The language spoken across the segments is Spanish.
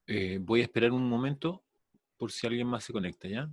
Voy a esperar un momento por si alguien más se conecta, ¿ya?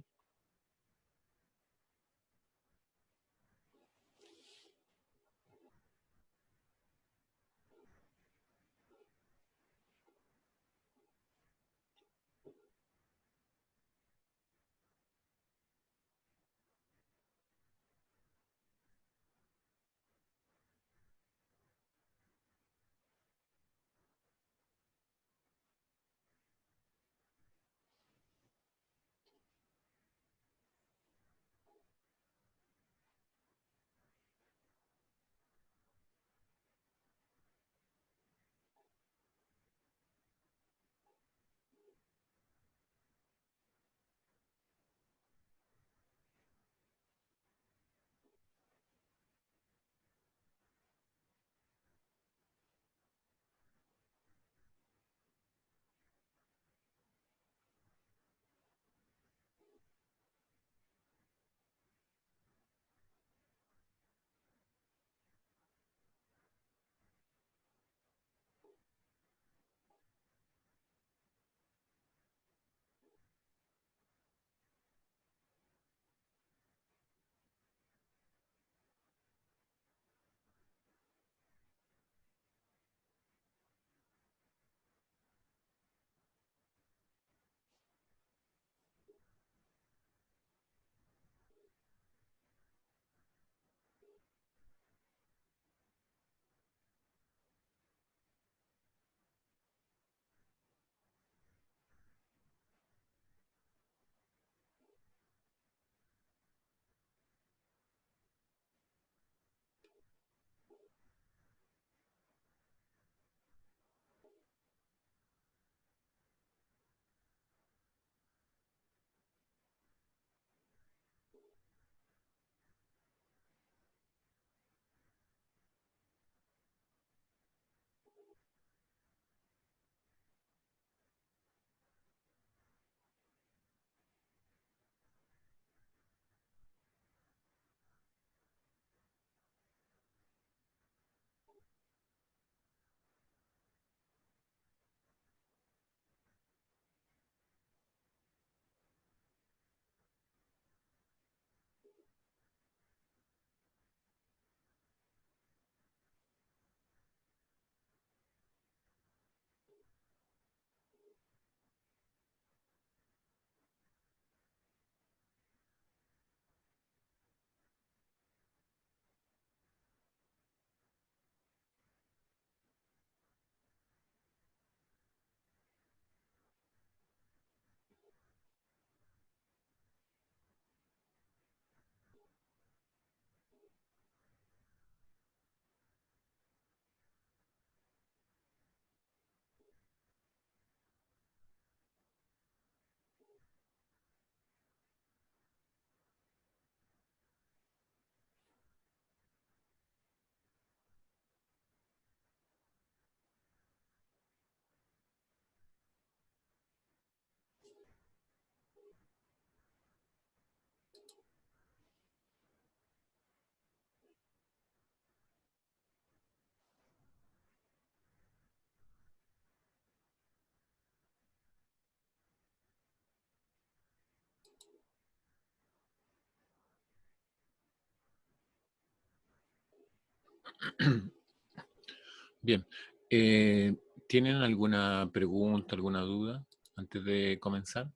Bien. Eh, ¿Tienen alguna pregunta, alguna duda antes de comenzar?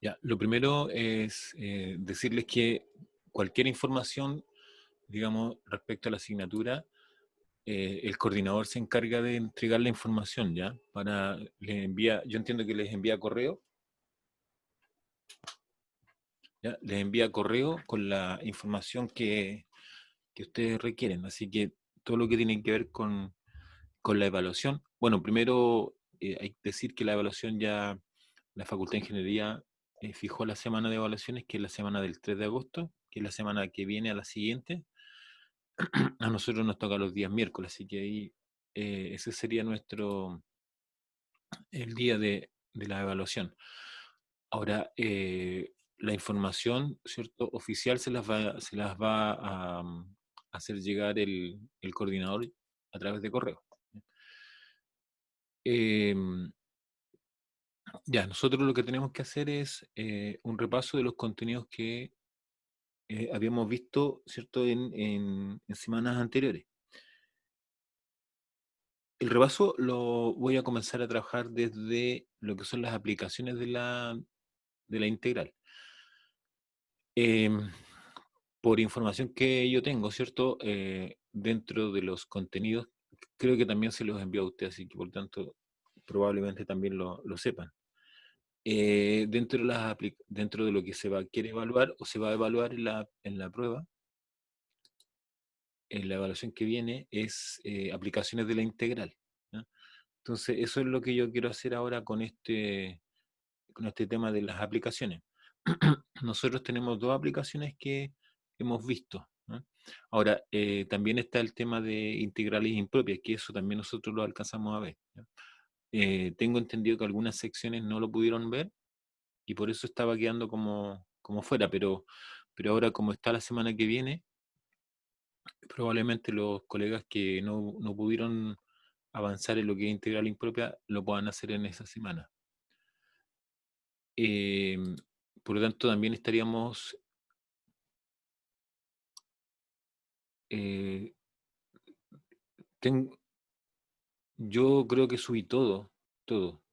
Ya, lo primero es decirles que cualquier información, digamos, respecto a la asignatura, el coordinador se encarga de entregar la información, ¿ya? Les envía, yo entiendo que les envía correo, ¿ya? Les envía correo con la información que ustedes requieren. Así que todo lo que tiene que ver con la evaluación, bueno, primero hay que decir que la evaluación ya, la Facultad de Ingeniería fijó la semana de evaluaciones, que es la semana del 3 de agosto, que es la semana que viene a la siguiente. A nosotros nos toca los días miércoles, así que ahí ese sería el día de la evaluación. Ahora, la información, ¿cierto?, oficial se las va a hacer llegar el coordinador a través de correo. Em, ya, nosotros lo que tenemos que hacer es un repaso de los contenidos que habíamos visto, ¿cierto?, en semanas anteriores. El repaso lo voy a comenzar a trabajar desde lo que son las aplicaciones de la integral. Em, por información que yo tengo, ¿cierto? Dentro de los contenidos, creo que también se los envió a usted, así que por tanto probablemente también lo sepan. Dentro de lo que quiere evaluar o se va a evaluar en la prueba, en la evaluación que viene, es aplicaciones de la integral, ¿ya? Entonces, eso es lo que yo quiero hacer ahora con este tema de las aplicaciones. Nosotros tenemos dos aplicaciones que hemos visto, ¿no? Ahora, también está el tema de integrales impropias, que eso también nosotros lo alcanzamos a ver, ¿ya? Tengo entendido que algunas secciones no lo pudieron ver y por eso estaba quedando como fuera, pero ahora como está la semana que viene, probablemente los colegas que no pudieron avanzar en lo que es integral impropia lo puedan hacer en esa semana. Em, por lo tanto, también estaríamos, eh, ten- yo creo que subí todo, todo.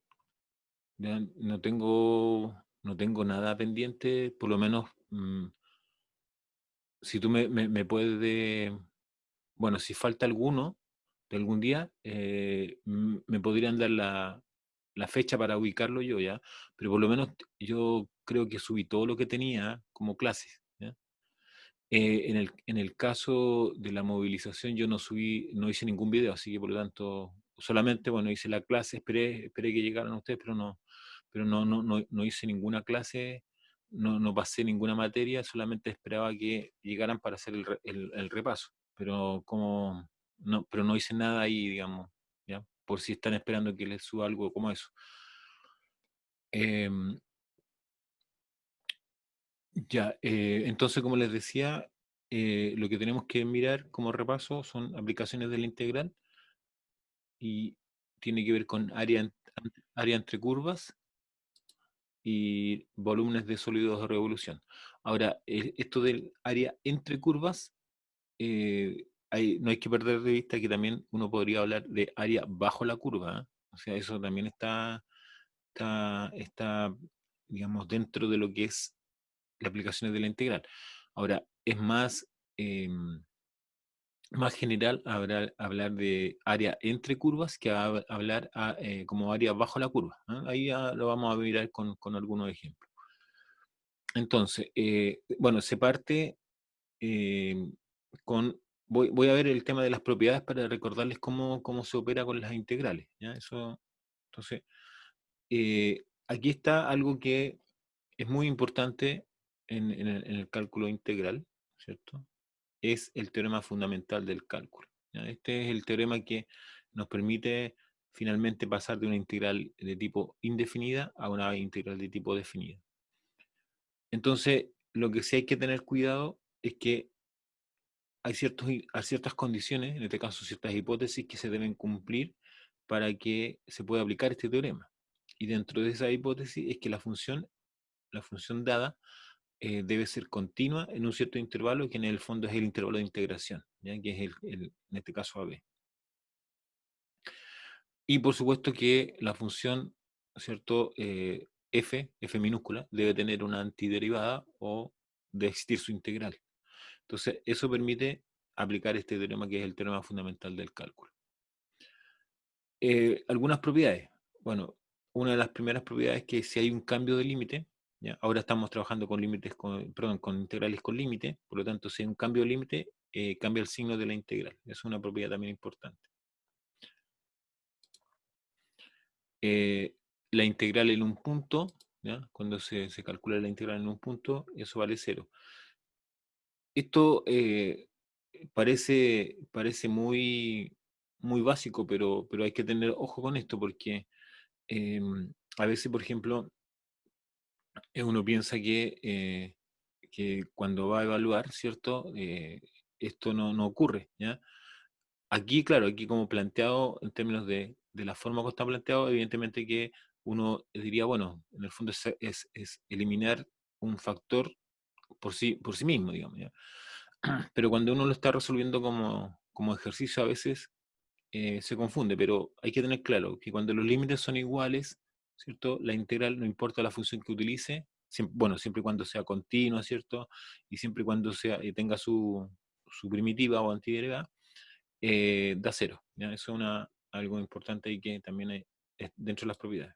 Ya no tengo nada pendiente, por lo menos, si tú me puedes bueno, si falta alguno de algún día, me podrían dar la fecha para ubicarlo yo, ¿ya? Pero por lo menos yo creo que subí todo lo que tenía como clases, ¿ya? En el caso de la movilización, yo no hice ningún video, así que por lo tanto, solamente, bueno, hice la clase, esperé que llegaran ustedes, pero no hice ninguna clase, no pasé ninguna materia, solamente esperaba que llegaran para hacer el repaso, pero no hice nada ahí, digamos, ¿ya? Por si están esperando que les suba algo como eso. Em, Ya, entonces, como les decía, lo que tenemos que mirar como repaso son aplicaciones de la integral y tiene que ver con área entre curvas y volúmenes de sólidos de revolución. Ahora, esto del área entre curvas, no hay que perder de vista que también uno podría hablar de área bajo la curva, ¿eh? O sea, eso también está, digamos, dentro de lo que es las aplicaciones de la integral. Ahora, es más general hablar de área entre curvas que hablar como área bajo la curva, ¿eh? Ahí ya lo vamos a mirar con algunos ejemplos. Entonces, bueno, se parte eh, con... Voy a ver el tema de las propiedades para recordarles cómo se opera con las integrales, ¿ya? Entonces, aquí está algo que es muy importante en el cálculo integral, ¿cierto? Es el teorema fundamental del cálculo, ¿ya? Este es el teorema que nos permite finalmente pasar de una integral de tipo indefinida a una integral de tipo definida. Entonces, lo que sí hay que tener cuidado es que hay ciertas condiciones, en este caso ciertas hipótesis, que se deben cumplir para que se pueda aplicar este teorema. Y dentro de esa hipótesis es que la función dada debe ser continua en un cierto intervalo, que en el fondo es el intervalo de integración, ¿ya? Que es en este caso AB. Y por supuesto que la función, ¿cierto? F minúscula, debe tener una antiderivada o de existir su integral. Entonces, eso permite aplicar este teorema, que es el teorema fundamental del cálculo. Algunas propiedades. Bueno, una de las primeras propiedades es que si hay un cambio de límite, ¿ya? Ahora estamos trabajando con límites, perdón, con integrales con límite, por lo tanto, si hay un cambio de límite, cambia el signo de la integral. Es una propiedad también importante. Eh, la integral en un punto, ¿ya? Cuando se calcula la integral en un punto, eso vale 0. Esto parece muy básico, pero hay que tener ojo con esto porque a veces, por ejemplo, uno piensa que cuando va a evaluar, ¿cierto? Esto no ocurre, ¿ya? Aquí, claro, aquí como planteado en términos de la forma como está planteado, evidentemente que uno diría, bueno, en el fondo es eliminar un factor por sí mismo, digamos, ¿ya? Pero cuando uno lo está resolviendo como ejercicio, a veces se confunde, pero hay que tener claro que cuando los límites son iguales, ¿cierto? La integral no importa la función que utilice, bueno, siempre y cuando sea continua, ¿cierto? Y siempre y cuando tenga su primitiva o antiderivada, da cero, ¿ya? Eso es algo importante y que también es dentro de las propiedades.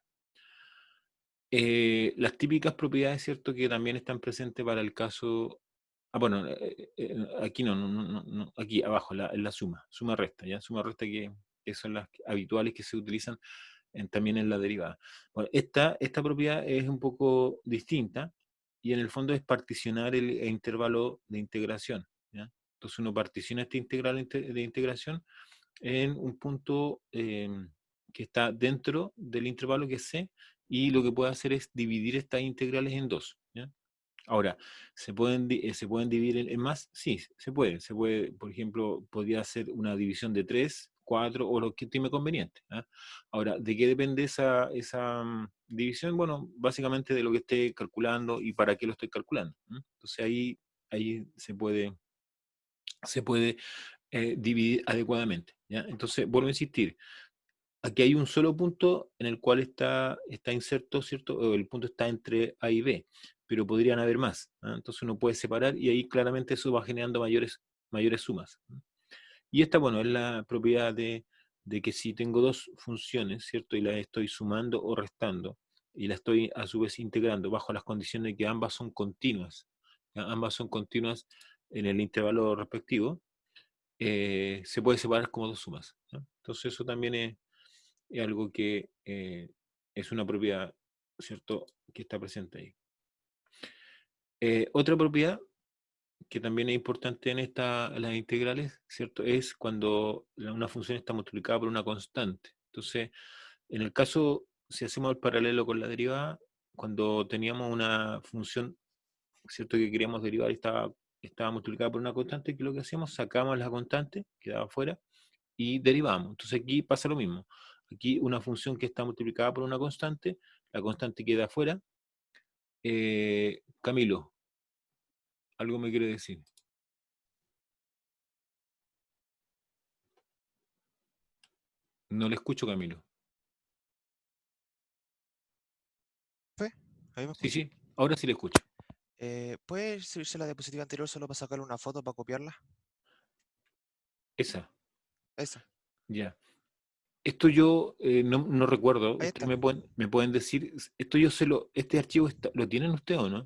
Las típicas propiedades, ¿cierto? Que también están presentes para el caso. Bueno, aquí aquí abajo, en la suma resta, ¿ya? Suma resta que son las habituales que se utilizan también en la derivada. Bueno, esta propiedad es un poco distinta y en el fondo es particionar el intervalo de integración, ¿ya? Entonces uno particiona este integral de integración en un punto que está dentro del intervalo que es C y lo que puede hacer es dividir estas integrales en dos, ¿ya? Ahora, ¿se pueden dividir en más? Sí, se puede. Se puede, por ejemplo, podría ser una división de 3, 4 o lo que estime conveniente, ¿ah? Ahora, ¿de qué depende esa división? Bueno, básicamente de lo que esté calculando y para qué lo estoy calculando, ¿no? Entonces ahí se puede dividir adecuadamente, ¿ya? Entonces, vuelvo a insistir, aquí hay un solo punto en el cual está inserto, ¿cierto? O el punto está entre A y B, pero podrían haber más, ¿ah? Entonces uno puede separar y ahí claramente eso va generando mayores sumas, ¿no? Y esta, bueno, es la propiedad de que si tengo dos funciones, ¿cierto? Y las estoy sumando o restando, y las estoy a su vez integrando bajo las condiciones de que ambas son continuas, ¿ya? Ambas son continuas en el intervalo respectivo, se puede separar como dos sumas, ¿no? Entonces eso también es algo que es una propiedad, ¿cierto?, que está presente ahí. Otra propiedad que también es importante en las integrales, ¿cierto?, es cuando una función está multiplicada por una constante. Entonces, en el caso, si hacemos el paralelo con la derivada, cuando teníamos una función, ¿cierto?, que queríamos derivar y estaba multiplicada por una constante, que lo que hacíamos, sacamos la constante, quedaba fuera, y derivamos. Entonces aquí pasa lo mismo. Aquí una función que está multiplicada por una constante, la constante queda afuera. Camilo, algo me quiere decir. No le escucho, Camilo. ¿Fe? ¿Ahí me Sí, escucha? sí, ahora sí le escucho. ¿Puede servirse la diapositiva anterior solo para sacarle una foto para copiarla? Esa, Esa. ya. Esto yo no recuerdo. Ahí Ustedes está. me pueden decir, esto yo este archivo ¿lo tienen ustedes o no?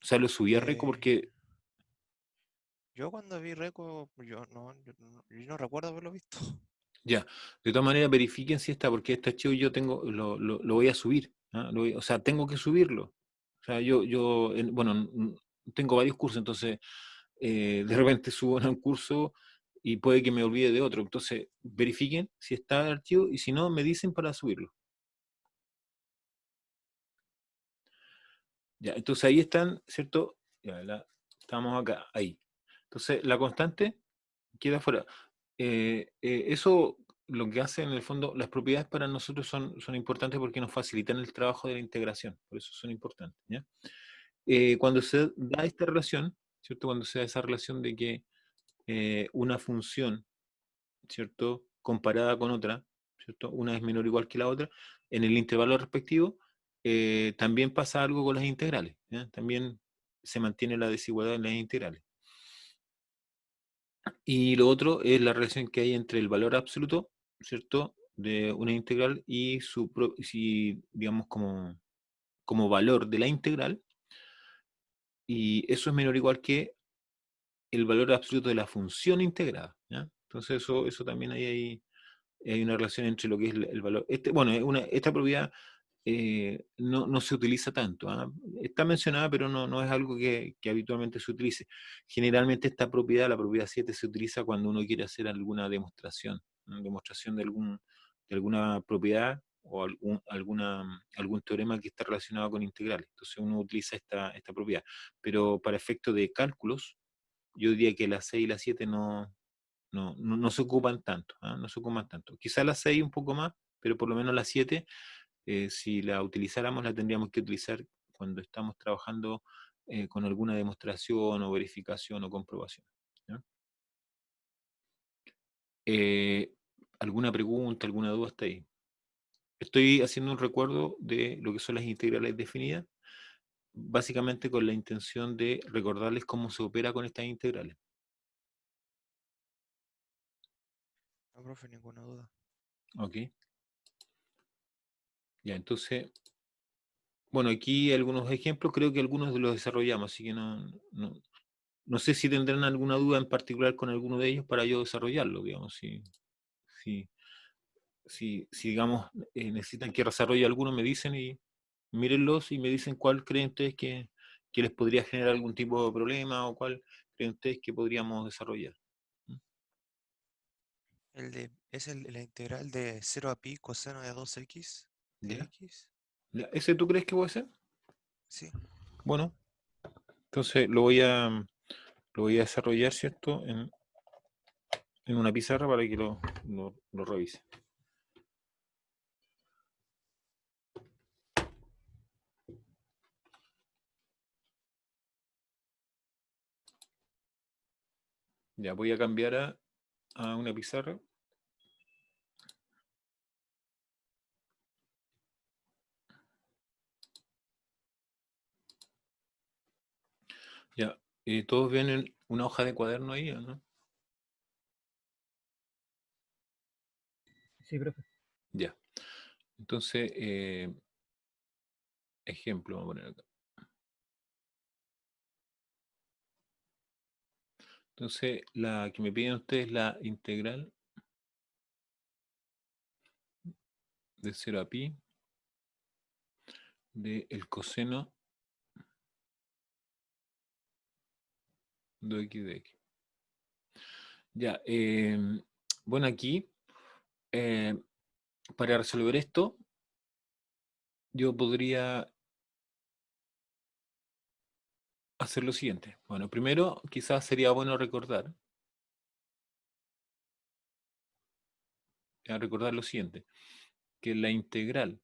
O sea, lo subí a Reco Eh, porque, yo cuando vi Reco, yo no recuerdo haberlo visto. ya, de todas maneras verifiquen si está, porque este archivo yo lo voy a subir, ¿ah? O sea, tengo que subirlo. O sea, bueno, tengo varios cursos, entonces de repente subo en un curso y puede que me olvide de otro. Entonces, verifiquen si está el archivo y si no, me dicen para subirlo. Ya, entonces ahí están, ¿cierto? Ya, estamos acá, ahí. Entonces, la constante queda fuera. Eso lo que hace en el fondo, las propiedades para nosotros son importantes porque nos facilitan el trabajo de la integración, por eso son importantes, ¿ya? Cuando se da esta relación, ¿cierto? Cuando se da esa relación de que una función, ¿cierto?, comparada con otra, ¿cierto?, una es menor o igual que la otra, en el intervalo respectivo, también pasa algo con las integrales, ¿ya? También se mantiene la desigualdad en las integrales. Y lo otro es la relación que hay entre el valor absoluto, ¿cierto?, de una integral y digamos, como valor de la integral, y eso es menor o igual que el valor absoluto de la función integrada, ¿ya? Entonces eso también hay una relación entre lo que es el valor. Bueno, esta propiedad no se utiliza tanto, ¿ah? Está mencionada, pero no es algo que habitualmente se utilice. Generalmente esta propiedad, la propiedad 7, se utiliza cuando uno quiere hacer alguna demostración, ¿no? Demostración de alguna propiedad o algún teorema que está relacionado con integrales. Entonces uno utiliza esta propiedad. Pero para efectos de cálculos, yo diría que la 6 y la 7 no se ocupan tanto, ¿ah? No se ocupan tanto. Quizá la 6 un poco más, pero por lo menos la 7, si la utilizáramos, la tendríamos que utilizar cuando estamos trabajando con alguna demostración o verificación o comprobación. ¿Ya? Eh, ¿Alguna pregunta, alguna duda hasta ahí? Estoy haciendo un recuerdo de lo que son las integrales definidas, básicamente con la intención de recordarles cómo se opera con estas integrales. No, profe, ninguna duda. ¿Ok? Ya, entonces, bueno, aquí algunos ejemplos, creo que algunos los desarrollamos, así que no sé si tendrán alguna duda en particular con alguno de ellos para yo desarrollarlo, digamos, si, si digamos, necesitan que desarrolle alguno, me dicen y mírenlos y me dicen cuál creen ustedes que les podría generar algún tipo de problema o cuál creen ustedes que podríamos desarrollar. ¿Mm? La integral de 0 a pi coseno de 2x de ¿Ya? x. ¿Ese tú crees que puede ser? Sí, Bueno, entonces lo voy a desarrollar, ¿cierto? En una pizarra para que lo revise. Ya voy a cambiar a una pizarra. Ya, todos ven una hoja de cuaderno ahí, ¿o no? Sí, profe. Ya. Entonces, ejemplo, vamos a poner acá. Entonces, la que me piden ustedes es la integral de 0 a pi del coseno de x de x. Ya, bueno, aquí, eh, para resolver esto, yo podría hacer lo siguiente. Bueno, primero, quizás sería bueno recordar lo siguiente, que la integral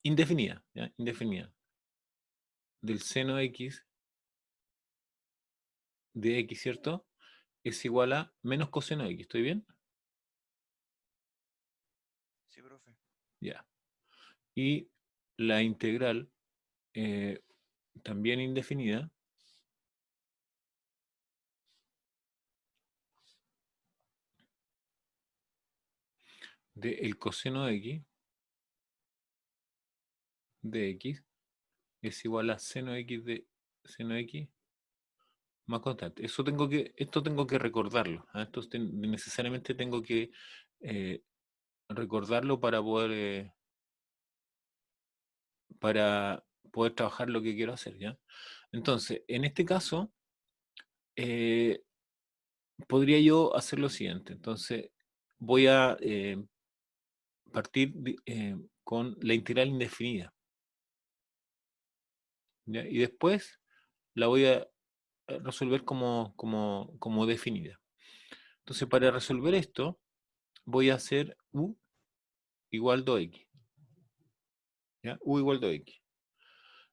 indefinida, ¿ya? Indefinida, del seno x de x, ¿cierto? Es igual a menos coseno de x, ¿estoy bien? sí, profe. Ya. Y la integral eh, también indefinida del coseno de x es igual a seno x de seno x más constante. Esto tengo que recordarlo, ¿ah? Necesariamente tengo que eh, recordarlo para poder trabajar lo que quiero hacer, ¿ya? Entonces, en este caso, eh, podría yo hacer lo siguiente. Entonces, voy a partir con la integral indefinida, ¿ya? Y después la voy a resolver como definida. Entonces, para resolver esto, voy a hacer u igual 2x, ¿ya? U igual 2x.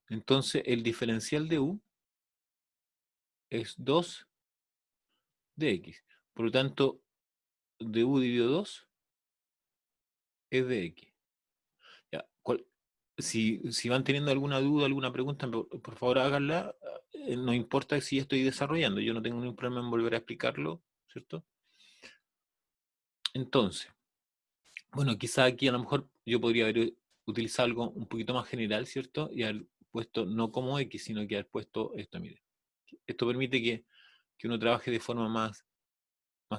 Entonces, el diferencial de u es 2 de x. Por lo tanto, de u dividido 2 es de x. ¿Ya? Si van teniendo alguna duda, alguna pregunta, por favor háganla. No importa si estoy desarrollando, yo no tengo ningún problema en volver a explicarlo, ¿cierto? Entonces, bueno, quizá aquí a lo mejor yo podría haber utilizado algo un poquito más general, ¿cierto? Y haber puesto no como X, sino que haber puesto esto, mire. Esto permite que uno trabaje de forma más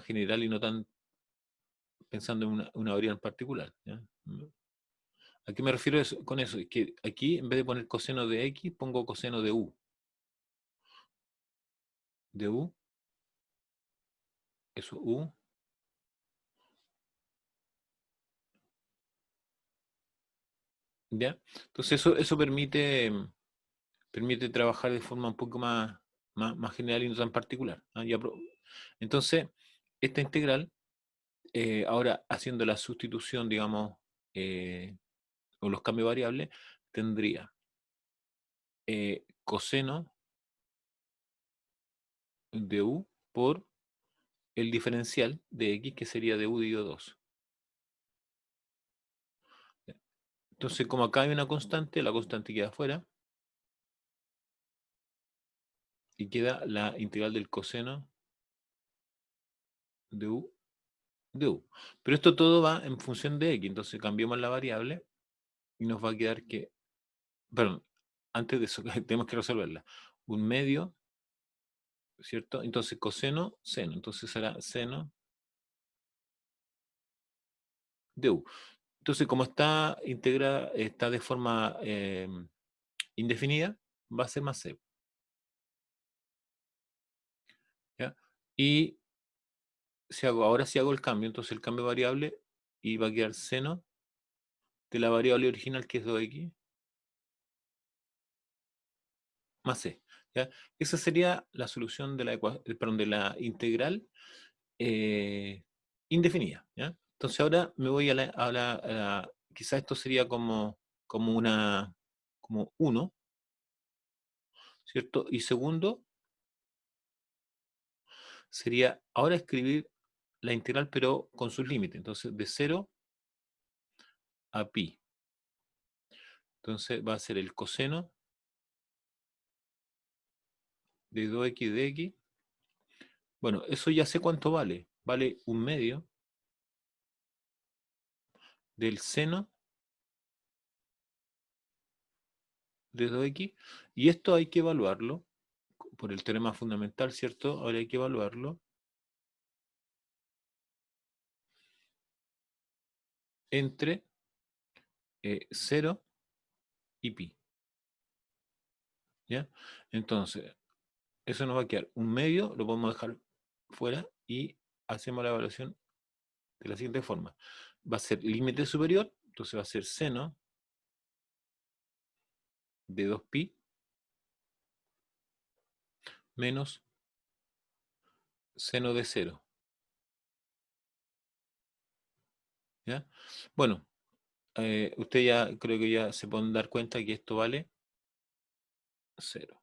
general y no tan pensando en una variable en particular, ¿ya? ¿A qué me refiero con eso? Es que aquí, en vez de poner coseno de X, pongo coseno de U. De U, eso U, ¿ya? Entonces eso permite trabajar de forma un poco más general y no tan particular. ¿Ah? Entonces, esta integral, ahora haciendo la sustitución, digamos, o los cambios variables, tendría coseno de u por el diferencial de x, que sería de u dividido 2. Entonces, como acá hay una constante, la constante queda afuera y queda la integral del coseno de u de u. Pero esto todo va en función de x, entonces cambiamos la variable y nos va a quedar que, perdón, antes de eso tenemos que resolverla. Un medio, ¿cierto? Entonces coseno, seno, entonces será seno de u. Entonces, como está integrada, está de forma indefinida, va a ser más c. ¿Ya? Y ahora si hago el cambio, entonces el cambio variable y va a quedar seno de la variable original, que es 2x, más c. ¿Ya? Esa sería la solución de perdón, de la integral eh, indefinida. ¿Ya? Entonces ahora me voy quizás esto sería como una, como uno, ¿cierto? Y segundo, sería ahora escribir la integral, pero con sus límites. Entonces, de 0 a pi. Entonces va a ser el coseno de 2x de x. Bueno, eso ya sé cuánto vale. Vale un medio del seno de 2x. Y esto hay que evaluarlo por el teorema fundamental, ¿cierto? Ahora hay que evaluarlo entre 0 y pi. ¿Ya? Entonces, eso nos va a quedar un medio, lo podemos dejar fuera y hacemos la evaluación de la siguiente forma. Va a ser límite superior, entonces va a ser seno de 2pi menos seno de 0. ¿Ya? Bueno, usted ya creo que ya se pueden dar cuenta que esto vale 0.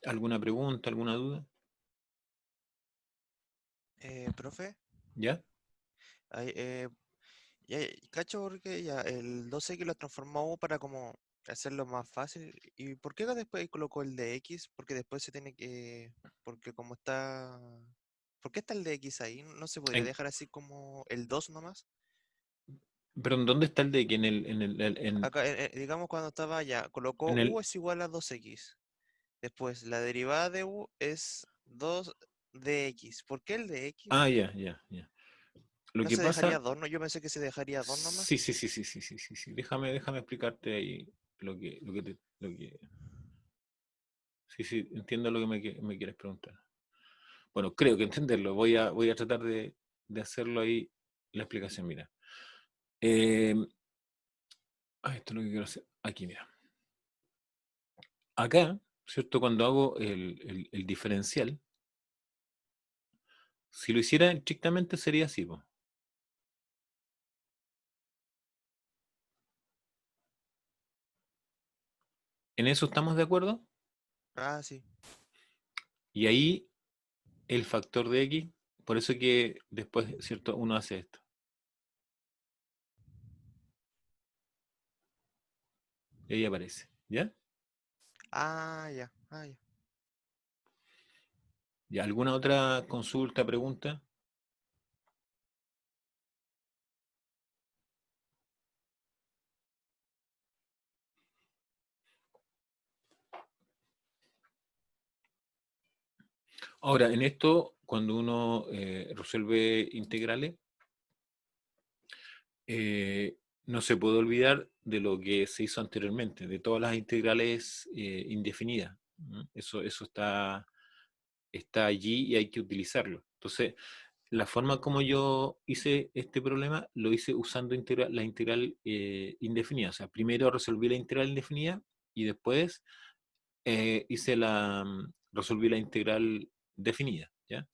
¿Alguna pregunta, alguna duda? Profe, ¿Ya? ay, ya, cacho porque ya el 12x lo transformó a U para como hacerlo más fácil. ¿Y por qué después colocó el de X? Porque después se tiene que... Porque como está... ¿Por qué está el de X ahí? ¿No se podría En- dejar así como el 2 nomás? Perdón, ¿dónde está el de que Acá, digamos cuando estaba allá, colocó en U el... es igual a 2x. Después, la derivada de U es 2 de X. ¿Por qué el de X? Ah, ya, ya, ya. Lo ¿No que se dejaría pasa... 2? No, yo pensé que se dejaría 2 nomás. Sí, sí, sí, sí, sí, sí, sí, sí. Déjame explicarte ahí lo que... Sí, sí, entiendo lo que me quieres preguntar. Bueno, creo que entenderlo. Voy a tratar de hacerlo ahí la explicación. Mira. Eh, esto es lo que quiero hacer. Aquí, mira. Acá, ¿cierto? Cuando hago el diferencial, si lo hiciera estrictamente sería así, po. ¿En eso estamos de acuerdo? Ah, sí. Y ahí el factor de x, por eso que después, ¿cierto? Uno hace esto. Y ahí aparece. ¿Ya? Ah, ya. Ah, ya. ¿Y alguna otra consulta, pregunta? Ahora, en esto, cuando uno resuelve integrales, eh, no se puede olvidar de lo que se hizo anteriormente, de todas las integrales indefinidas. ¿No? Eso está allí y hay que utilizarlo. Entonces, la forma como yo hice este problema, lo hice usando la integral indefinida. O sea, primero resolví la integral indefinida y después resolví la integral definida, ¿ya?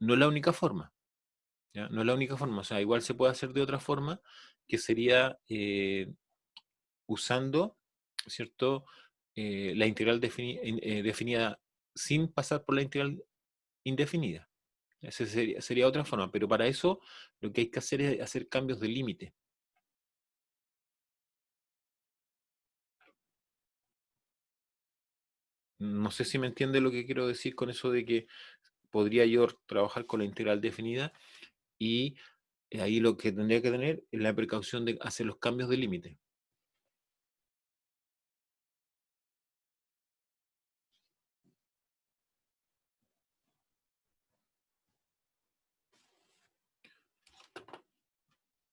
No es la única forma, ¿ya? No es la única forma. O sea, igual se puede hacer de otra forma, que sería usando, ¿cierto? La integral definida sin pasar por la integral indefinida. Esa sería otra forma, pero para eso lo que hay que hacer es hacer cambios de límite. No sé si me entiende lo que quiero decir con eso de que podría yo trabajar con la integral definida y ahí lo que tendría que tener es la precaución de hacer los cambios de límite.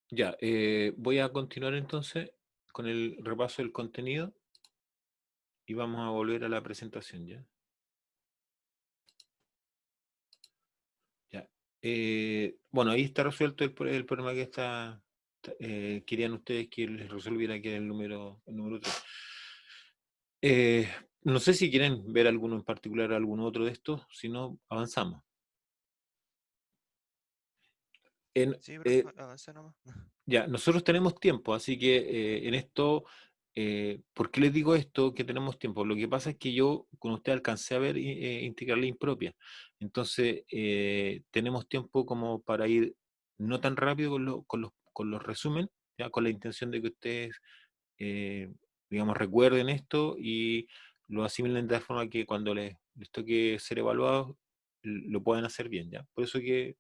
Ya, voy a continuar entonces con el repaso del contenido y vamos a volver a la presentación, ¿ya? Ya. Bueno, ahí está resuelto el problema que querían ustedes que les resolviera, que era el número 3. Eh, no sé si quieren ver alguno en particular, alguno otro de estos, si no, avanzamos. En, Sí, eh, profe, avanza nomás. ya, nosotros tenemos tiempo, así que en esto, ¿por qué les digo esto? Que tenemos tiempo. Lo que pasa es que yo con usted alcancé a ver integral impropia. Entonces, tenemos tiempo como para ir no tan rápido con los resumen, ya, con la intención de que ustedes, eh, digamos, recuerden esto y lo asimilen de tal forma que cuando les toque ser evaluados, lo puedan hacer bien, ¿ya? Por eso que,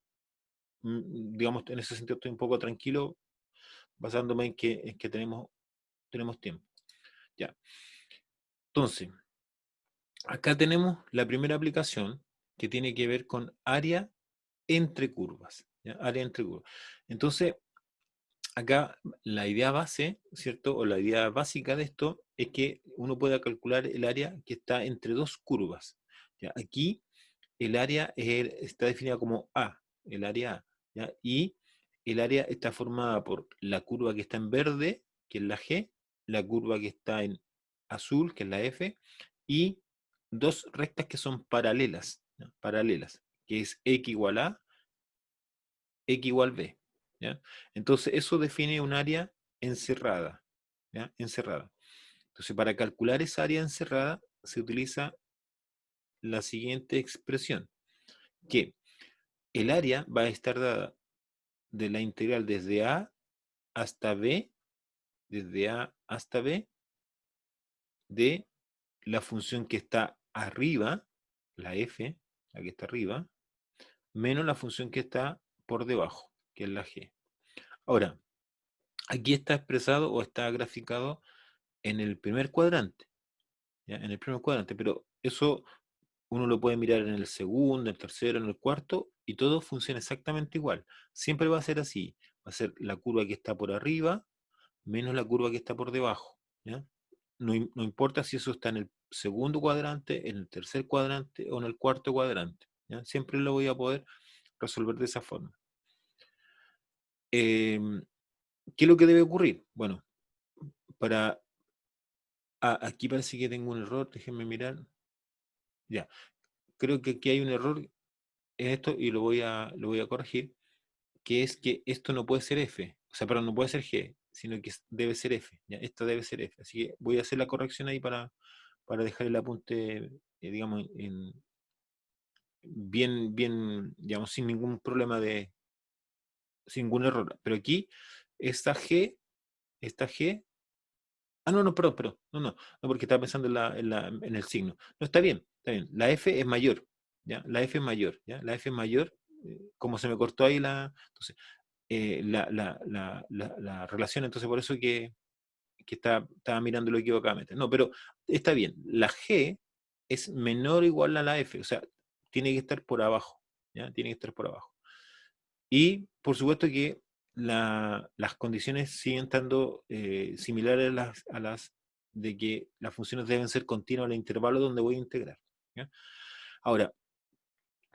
digamos, en ese sentido estoy un poco tranquilo basándome en que tenemos tiempo. Ya. Entonces, acá tenemos la primera aplicación que tiene que ver con área entre curvas. ¿Ya? Área entre curvas. Entonces, acá la idea base, ¿cierto? O la idea básica de esto es que uno pueda calcular el área que está entre dos curvas. ¿Ya? Aquí el área está definida como A, el área A. ¿Ya? Y el área está formada por la curva que está en verde, que es la G, la curva que está en azul, que es la F, y dos rectas que son paralelas, ¿ya? Paralelas, que es X igual A, X igual B. ¿Ya? Entonces, eso define un área encerrada. ¿Ya? Encerrada. Entonces, para calcular esa área encerrada, se utiliza la siguiente expresión, que el área va a estar dada de la integral desde A hasta B, desde A hasta B, de la función que está arriba, la f, la que está arriba, menos la función que está por debajo, que es la g. Ahora, aquí está expresado o está graficado en el primer cuadrante, ¿ya? En el primer cuadrante, pero eso uno lo puede mirar en el segundo, en el tercero, en el cuarto, y todo funciona exactamente igual. Siempre va a ser así. Va a ser la curva que está por arriba menos la curva que está por debajo. ¿Ya? No importa si eso está en el segundo cuadrante, en el tercer cuadrante o en el cuarto cuadrante. ¿Ya? Siempre lo voy a poder resolver de esa forma. ¿Qué es lo que debe ocurrir? Bueno, para aquí parece que tengo un error, déjenme mirar. Ya, creo que aquí hay un error en esto y lo voy a corregir, que es que esto no puede ser F, o sea, perdón, no puede ser G, sino que debe ser F. ¿Ya? Esto debe ser F. Así que voy a hacer la corrección ahí para dejar el apunte, digamos, bien, bien, digamos, sin ningún problema sin ningún error. Pero aquí, esta G, no, no, perdón, no, porque estaba pensando en el signo. No, está bien, está bien. La F es mayor, ¿ya? La F es mayor, ¿ya? La F es mayor, como se me cortó ahí entonces, la relación, entonces por eso que estaba mirándolo equivocadamente. No, pero está bien. La G es menor o igual a la F, o sea, tiene que estar por abajo, ¿ya? Tiene que estar por abajo. Y por supuesto que las condiciones siguen estando similares a las de que las funciones deben ser continuas al intervalo donde voy a integrar. ¿Ya? Ahora,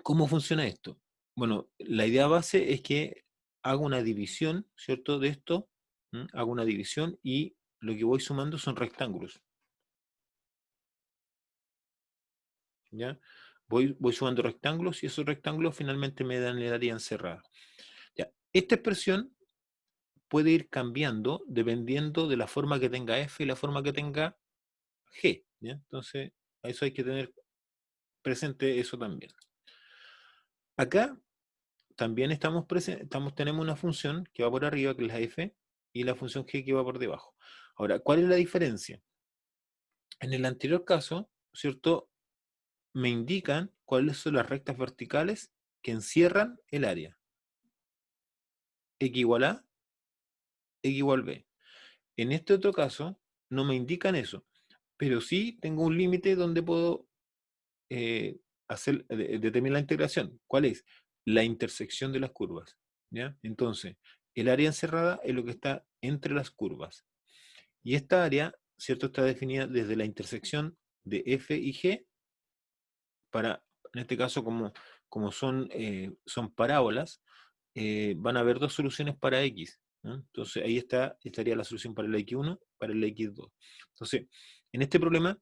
¿cómo funciona esto? Bueno, la idea base es que hago una división, ¿cierto? De esto, ¿m? Hago una división y lo que voy sumando son rectángulos, ¿ya? Voy sumando rectángulos y esos rectángulos finalmente me dan el área encerrada. Ya. Esta expresión puede ir cambiando dependiendo de la forma que tenga f y la forma que tenga g, ¿ya? Entonces, a eso hay que tener presente eso también. Acá también tenemos una función que va por arriba, que es la f, y la función g que va por debajo. Ahora, ¿cuál es la diferencia? En el anterior caso, ¿cierto? Me indican cuáles son las rectas verticales que encierran el área. X igual A, X igual B. En este otro caso, no me indican eso, pero sí tengo un límite donde puedo determinar la integración. ¿Cuál es? La intersección de las curvas. ¿Ya? Entonces, el área encerrada es lo que está entre las curvas. Y esta área, ¿cierto? Está definida desde la intersección de F y G para, en este caso, como son parábolas, van a haber dos soluciones para X, ¿no? Entonces ahí estaría la solución para el X1, para el X2. Entonces, en este problema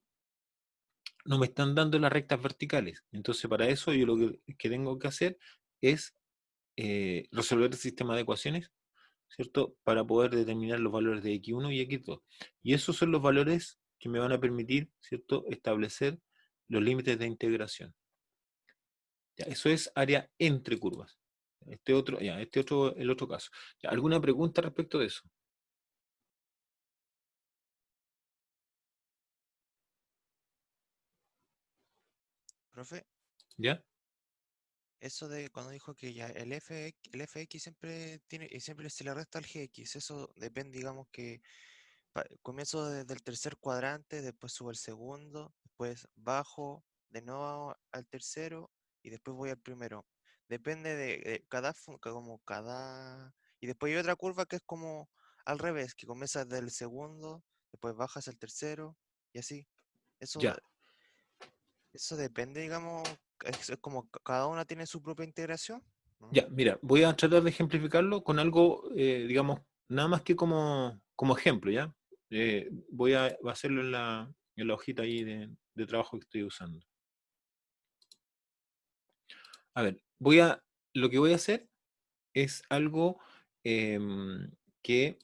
no me están dando las rectas verticales. Entonces, para eso yo lo que tengo que hacer es resolver el sistema de ecuaciones, ¿cierto? Para poder determinar los valores de X1 y X2. Y esos son los valores que me van a permitir, ¿cierto?, establecer los límites de integración. Ya, eso es área entre curvas. El otro caso. Ya, ¿alguna pregunta respecto de eso? Profe, ¿Ya? eso de cuando dijo que ya el fx siempre tiene, y siempre se le resta al gx, eso depende, digamos que comienzo desde el tercer cuadrante, después subo al segundo, después bajo de nuevo al tercero y después voy al primero. Depende de como cada... Y después hay otra curva que es como al revés, que comienza del segundo, después bajas al tercero y así. Eso, Ya, eso depende, digamos, es como cada una tiene su propia integración, ¿no? ya, mira, voy a tratar de ejemplificarlo con algo, digamos, nada más que como ejemplo, ¿ya? Voy a hacerlo en la hojita ahí de trabajo que estoy usando. A ver, lo que voy a hacer es algo que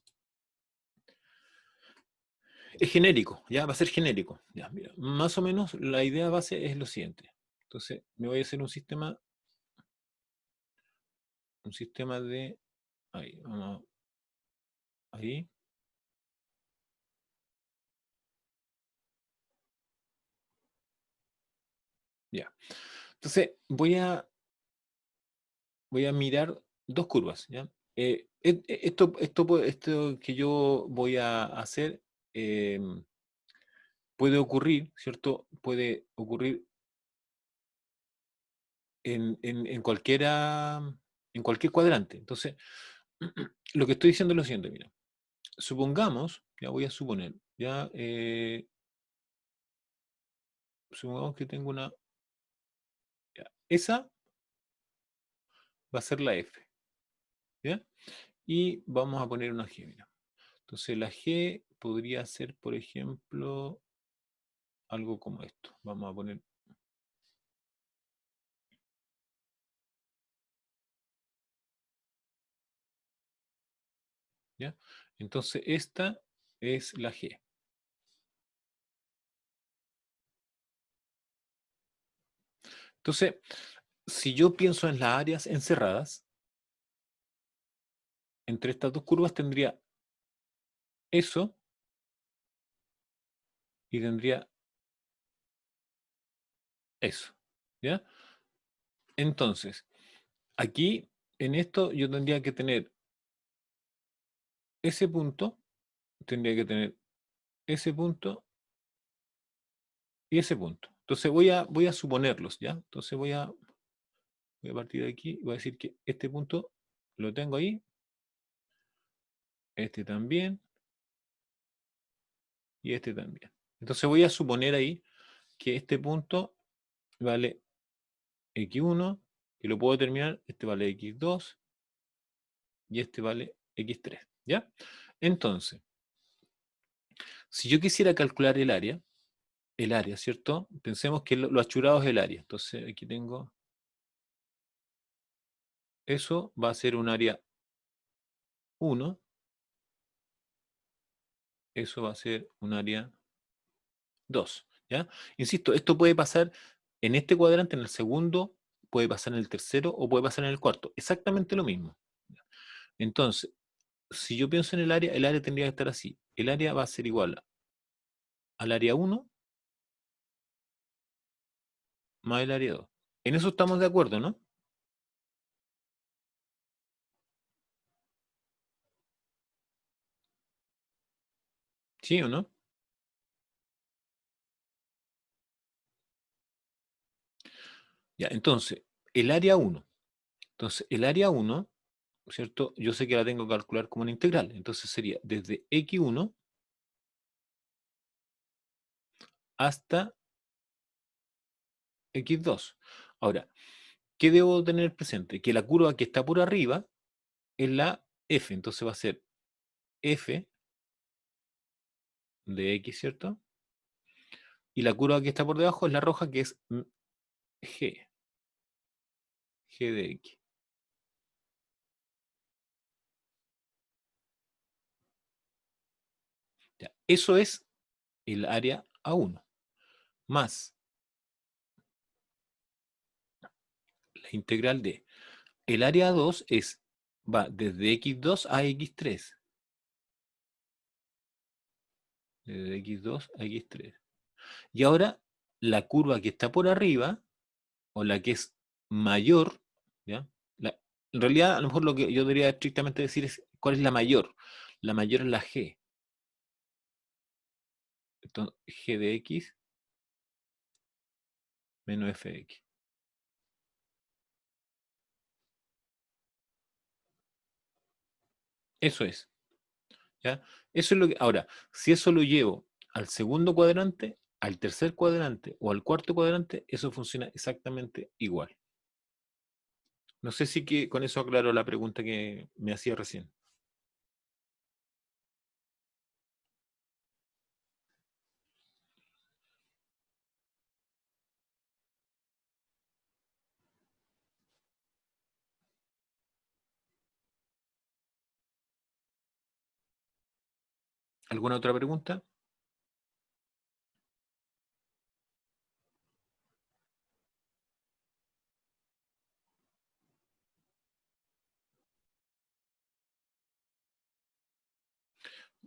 es genérico, ¿ya? Va a ser genérico. Ya, mira, más o menos la idea base es lo siguiente. Entonces, me voy a hacer un sistema de, ahí, vamos, ahí, ya. Entonces, voy a mirar dos curvas, ¿ya? Esto que yo voy a hacer puede ocurrir, ¿cierto? Puede ocurrir en cualquier cuadrante. Entonces, lo que estoy diciendo es lo siguiente, mira. Supongamos, ya voy a suponer, supongamos que tengo ya, esa va a ser la F, ¿ya? Y vamos a poner una G, mira. Entonces la G podría ser, por ejemplo, algo como esto. Vamos a poner, ¿ya? Entonces esta es la G. Entonces, si yo pienso en las áreas encerradas, entre estas dos curvas tendría eso y tendría eso, ¿ya? Entonces, aquí, en esto, yo tendría que tener ese punto, tendría que tener ese punto y ese punto. Entonces voy a suponerlos, ¿ya? Entonces voy a partir de aquí y voy a decir que este punto lo tengo ahí, este también y este también. Entonces voy a suponer ahí que este punto vale x1, que lo puedo determinar, este vale x2 y este vale x3, ¿ya? Entonces, si yo quisiera calcular el área, ¿cierto? Pensemos que lo achurado es el área. Entonces, aquí tengo, eso va a ser un área 1, eso va a ser un área 2, ¿ya? Insisto, esto puede pasar en este cuadrante, en el segundo, puede pasar en el tercero o puede pasar en el cuarto. Exactamente lo mismo. Entonces, si yo pienso en el área tendría que estar así. El área va a ser igual al área 1 más el área 2. En eso estamos de acuerdo, ¿no? ¿Sí o no? Ya, entonces, el área 1. Entonces, el área 1, ¿cierto? Yo sé que la tengo que calcular como una integral. Entonces sería desde x1 hasta x2. Ahora, ¿qué debo tener presente? Que la curva que está por arriba es la f. Entonces va a ser f de x, ¿cierto? Y la curva que está por debajo es la roja, que es g, g de x. Ya, eso es el área A1, más la integral de. El área A2 va desde x2 a x3. Desde x2 a x3. Y ahora la curva que está por arriba, o la que es mayor, ¿ya? En realidad, a lo mejor lo que yo debería estrictamente decir es cuál es la mayor. La mayor es la g. Entonces, g de x menos f de x. Eso es, ¿ya? Eso es lo que. Ahora, si eso lo llevo al segundo cuadrante, al tercer cuadrante o al cuarto cuadrante, eso funciona exactamente igual. No sé si que con eso aclaro la pregunta que me hacía recién. ¿Alguna otra pregunta?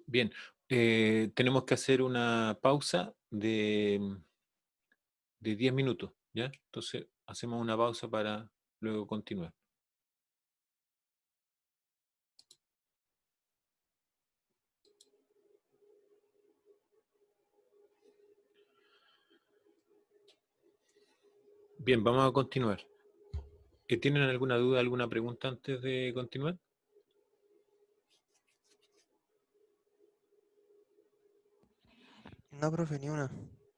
Bien, tenemos que hacer una pausa de 10 minutos, ¿ya? Entonces hacemos una pausa para luego continuar. Bien, vamos a continuar. ¿Tienen alguna duda, alguna pregunta antes de continuar? No, profe, ni una.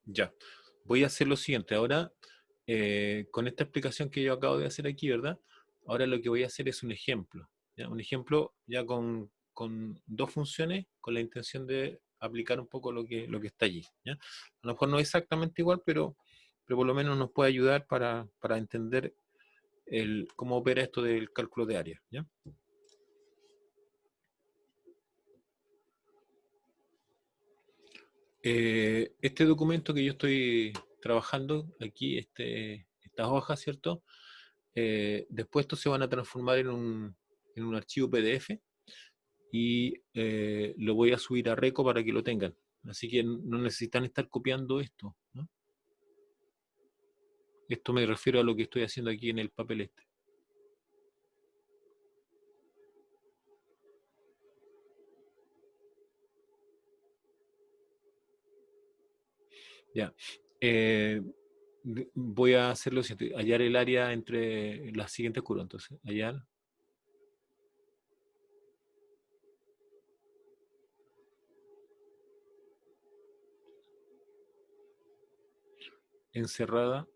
Ya. Voy a hacer lo siguiente. Ahora, con esta explicación que yo acabo de hacer aquí, ¿verdad? Ahora lo que voy a hacer es un ejemplo, ¿ya? Un ejemplo ya con dos funciones, con la intención de aplicar un poco lo que está allí, ¿ya? A lo mejor no es exactamente igual, pero por lo menos nos puede ayudar para entender cómo opera esto del cálculo de área, ¿ya? Este documento que yo estoy trabajando aquí, estas hojas, ¿cierto? Después estos se van a transformar en un archivo PDF y lo voy a subir a Reco para que lo tengan. Así que no necesitan estar copiando esto, ¿no? Esto me refiero a lo que estoy haciendo aquí en el papel este. Ya. Eh, Voy a hacer lo siguiente, hallar el área entre las siguientes curvas. Entonces, hallar encerrada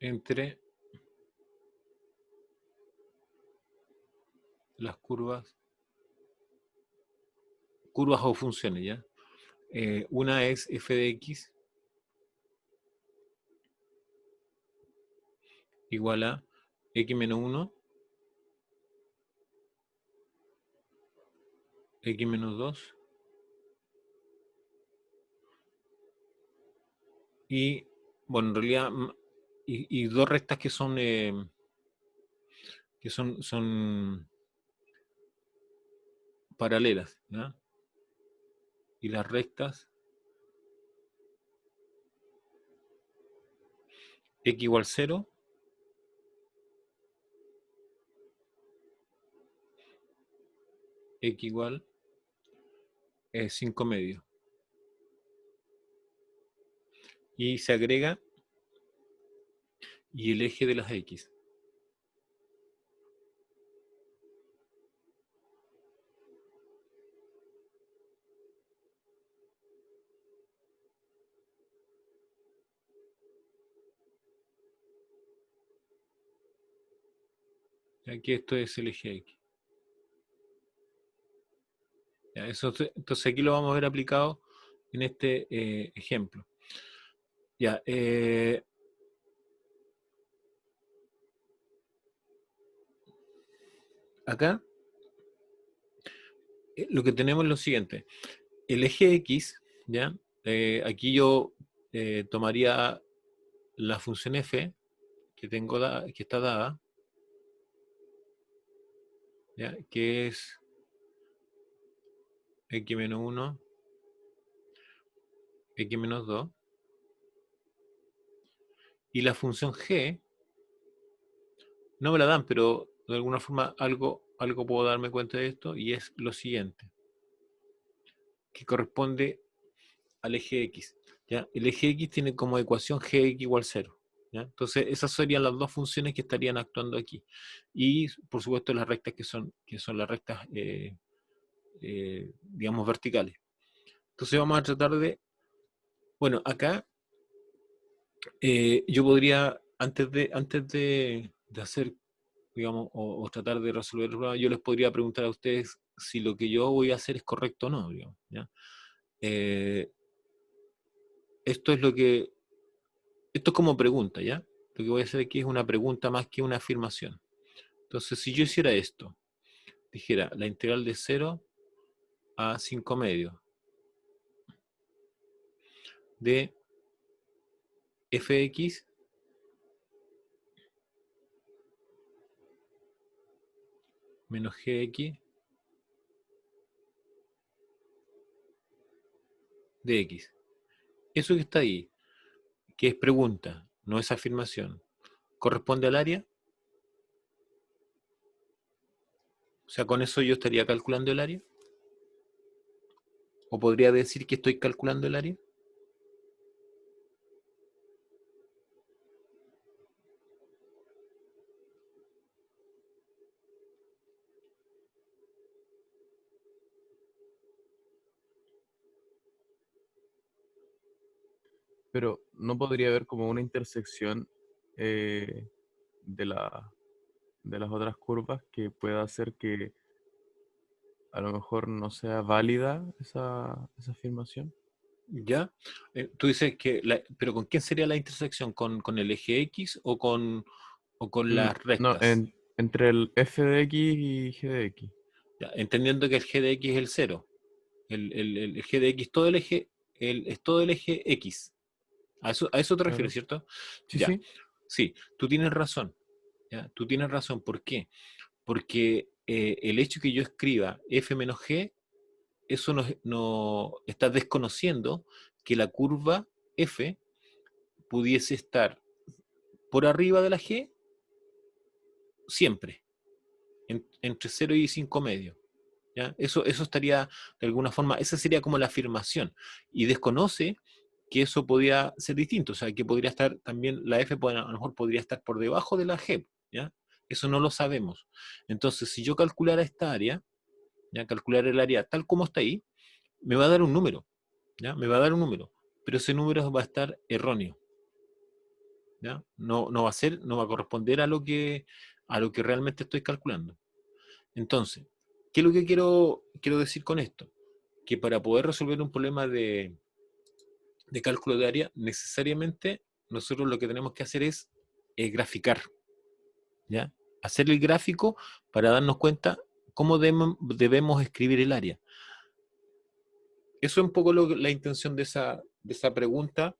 entre las curvas o funciones, ¿ya? Una es f de x igual a x menos 1, x menos 2 y, bueno, en realidad, y dos rectas que son paralelas, ¿ya? Y las rectas x igual 0, x igual 5 medios. Y se agrega y el eje de las x. Aquí esto es el eje x. Ya, entonces aquí lo vamos a ver aplicado en este ejemplo. Ya, acá lo que tenemos es lo siguiente. El eje x, ¿ya? Aquí yo tomaría la función f que tengo que está dada, ¿ya? Que es x menos 1, x menos 2, y la función g no me la dan, pero de alguna forma algo puedo darme cuenta de esto, y es lo siguiente, que corresponde al eje x. ¿Ya? El eje x tiene como ecuación gx igual 0. ¿Ya? Entonces, esas serían las dos funciones que estarían actuando aquí. Y, por supuesto, las rectas que son las rectas, digamos, verticales. Entonces, vamos a tratar de... Bueno, acá yo podría, antes de hacer, digamos, o tratar de resolver el problema, yo les podría preguntar a ustedes si lo que yo voy a hacer es correcto o no, digamos, ¿ya? Eh, esto es lo que Esto es como pregunta, ¿ya? Lo que voy a hacer aquí es una pregunta más que una afirmación. Entonces, si yo hiciera esto, dijera la integral de 0 a 5 medios de fx menos gx de x. Eso que está ahí, que es pregunta, no es afirmación, ¿corresponde al área? O sea, con eso yo estaría calculando el área. ¿O podría decir que estoy calculando el área? Pero no podría haber como una intersección eh, de de las otras curvas que pueda hacer que a lo mejor no sea válida esa afirmación. ¿Ya? Tú dices que, pero ¿con quién sería la intersección? ¿Con el eje X o con las No, rectas? entre el f de x y g de x. Ya, entendiendo que el g de X es el cero. El g de X, todo el eje, es todo el eje X. A eso te refieres, Claro. ¿cierto? Sí, Ya, sí. sí, tú tienes razón. ¿Ya? Tú tienes razón. ¿Por qué? Porque el hecho que yo escriba f menos g, eso no está desconociendo que la curva f pudiese estar por arriba de la g siempre, entre 0 y 5 medios. ¿Ya? Eso estaría, de alguna forma, esa sería como la afirmación. Y desconoce que eso podía ser distinto, o sea, que podría estar también, la F a lo mejor podría estar por debajo de la G, ¿ya? Eso no lo sabemos. Entonces, si yo calculara esta área, ¿ya? Calcular el área tal como está ahí, me va a dar un número, ¿ya? Me va a dar un número, pero ese número va a estar erróneo, ¿ya? No va a ser, no va a corresponder a lo que realmente estoy calculando. Entonces, ¿qué es lo que quiero decir con esto? Que para poder resolver un problema de cálculo de área, necesariamente nosotros lo que tenemos que hacer es graficar, ¿ya? Hacer el gráfico para darnos cuenta cómo debemos escribir el área. Eso es un poco la intención de esa pregunta,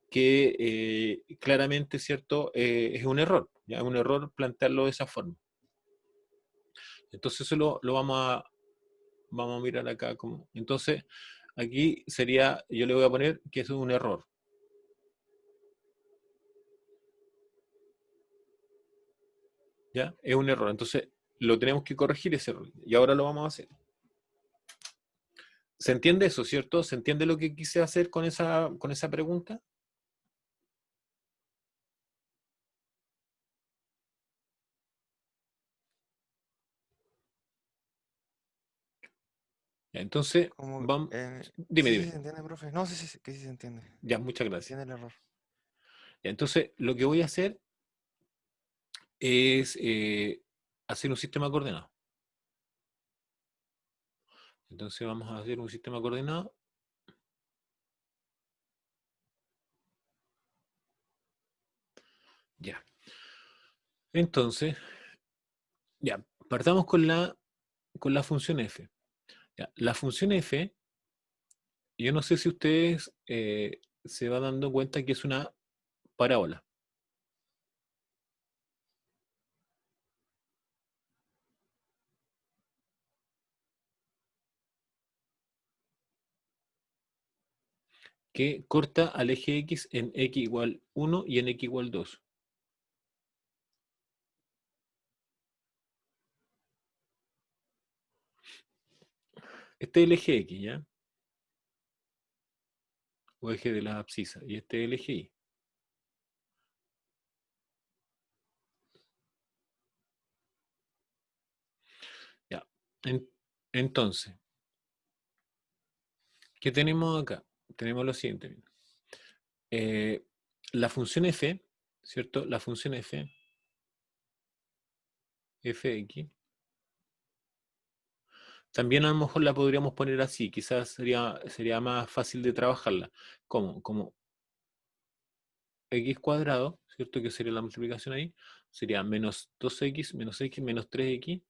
que claramente, ¿cierto? Es un error, ¿ya? Es un error plantearlo de esa forma. Entonces eso lo vamos a mirar acá. Entonces, aquí sería, yo le voy a poner que eso es un error. ¿Ya? Es un error. Entonces, lo tenemos que corregir ese error. Y ahora lo vamos a hacer. ¿Se entiende eso, cierto? ¿Se entiende lo que quise hacer con esa pregunta? Ya, entonces, Como, vamos. sí, Dime. sí se entiende, profe. No, sí, sí, sí, que sí se entiende. Ya, muchas Se gracias. entiende el error. Ya, entonces, lo que voy a hacer es hacer un sistema coordenado. Entonces, vamos a hacer un sistema coordenado. Ya. Entonces, ya, partamos con la función f. Ya, la función f, yo no sé si ustedes se van dando cuenta que es una parábola. Que corta al eje X en X igual 1 y en X igual 2. Este es el eje X, ¿ya? O eje de la abscisa. Y este es el eje Y. Ya. Entonces, ¿qué tenemos acá? Tenemos lo siguiente. La función f, ¿cierto? La función fx, también a lo mejor la podríamos poner así, quizás sería más fácil de trabajarla. ¿Cómo? Como x cuadrado, ¿cierto? Que sería la multiplicación ahí, sería menos 2x menos x menos 3x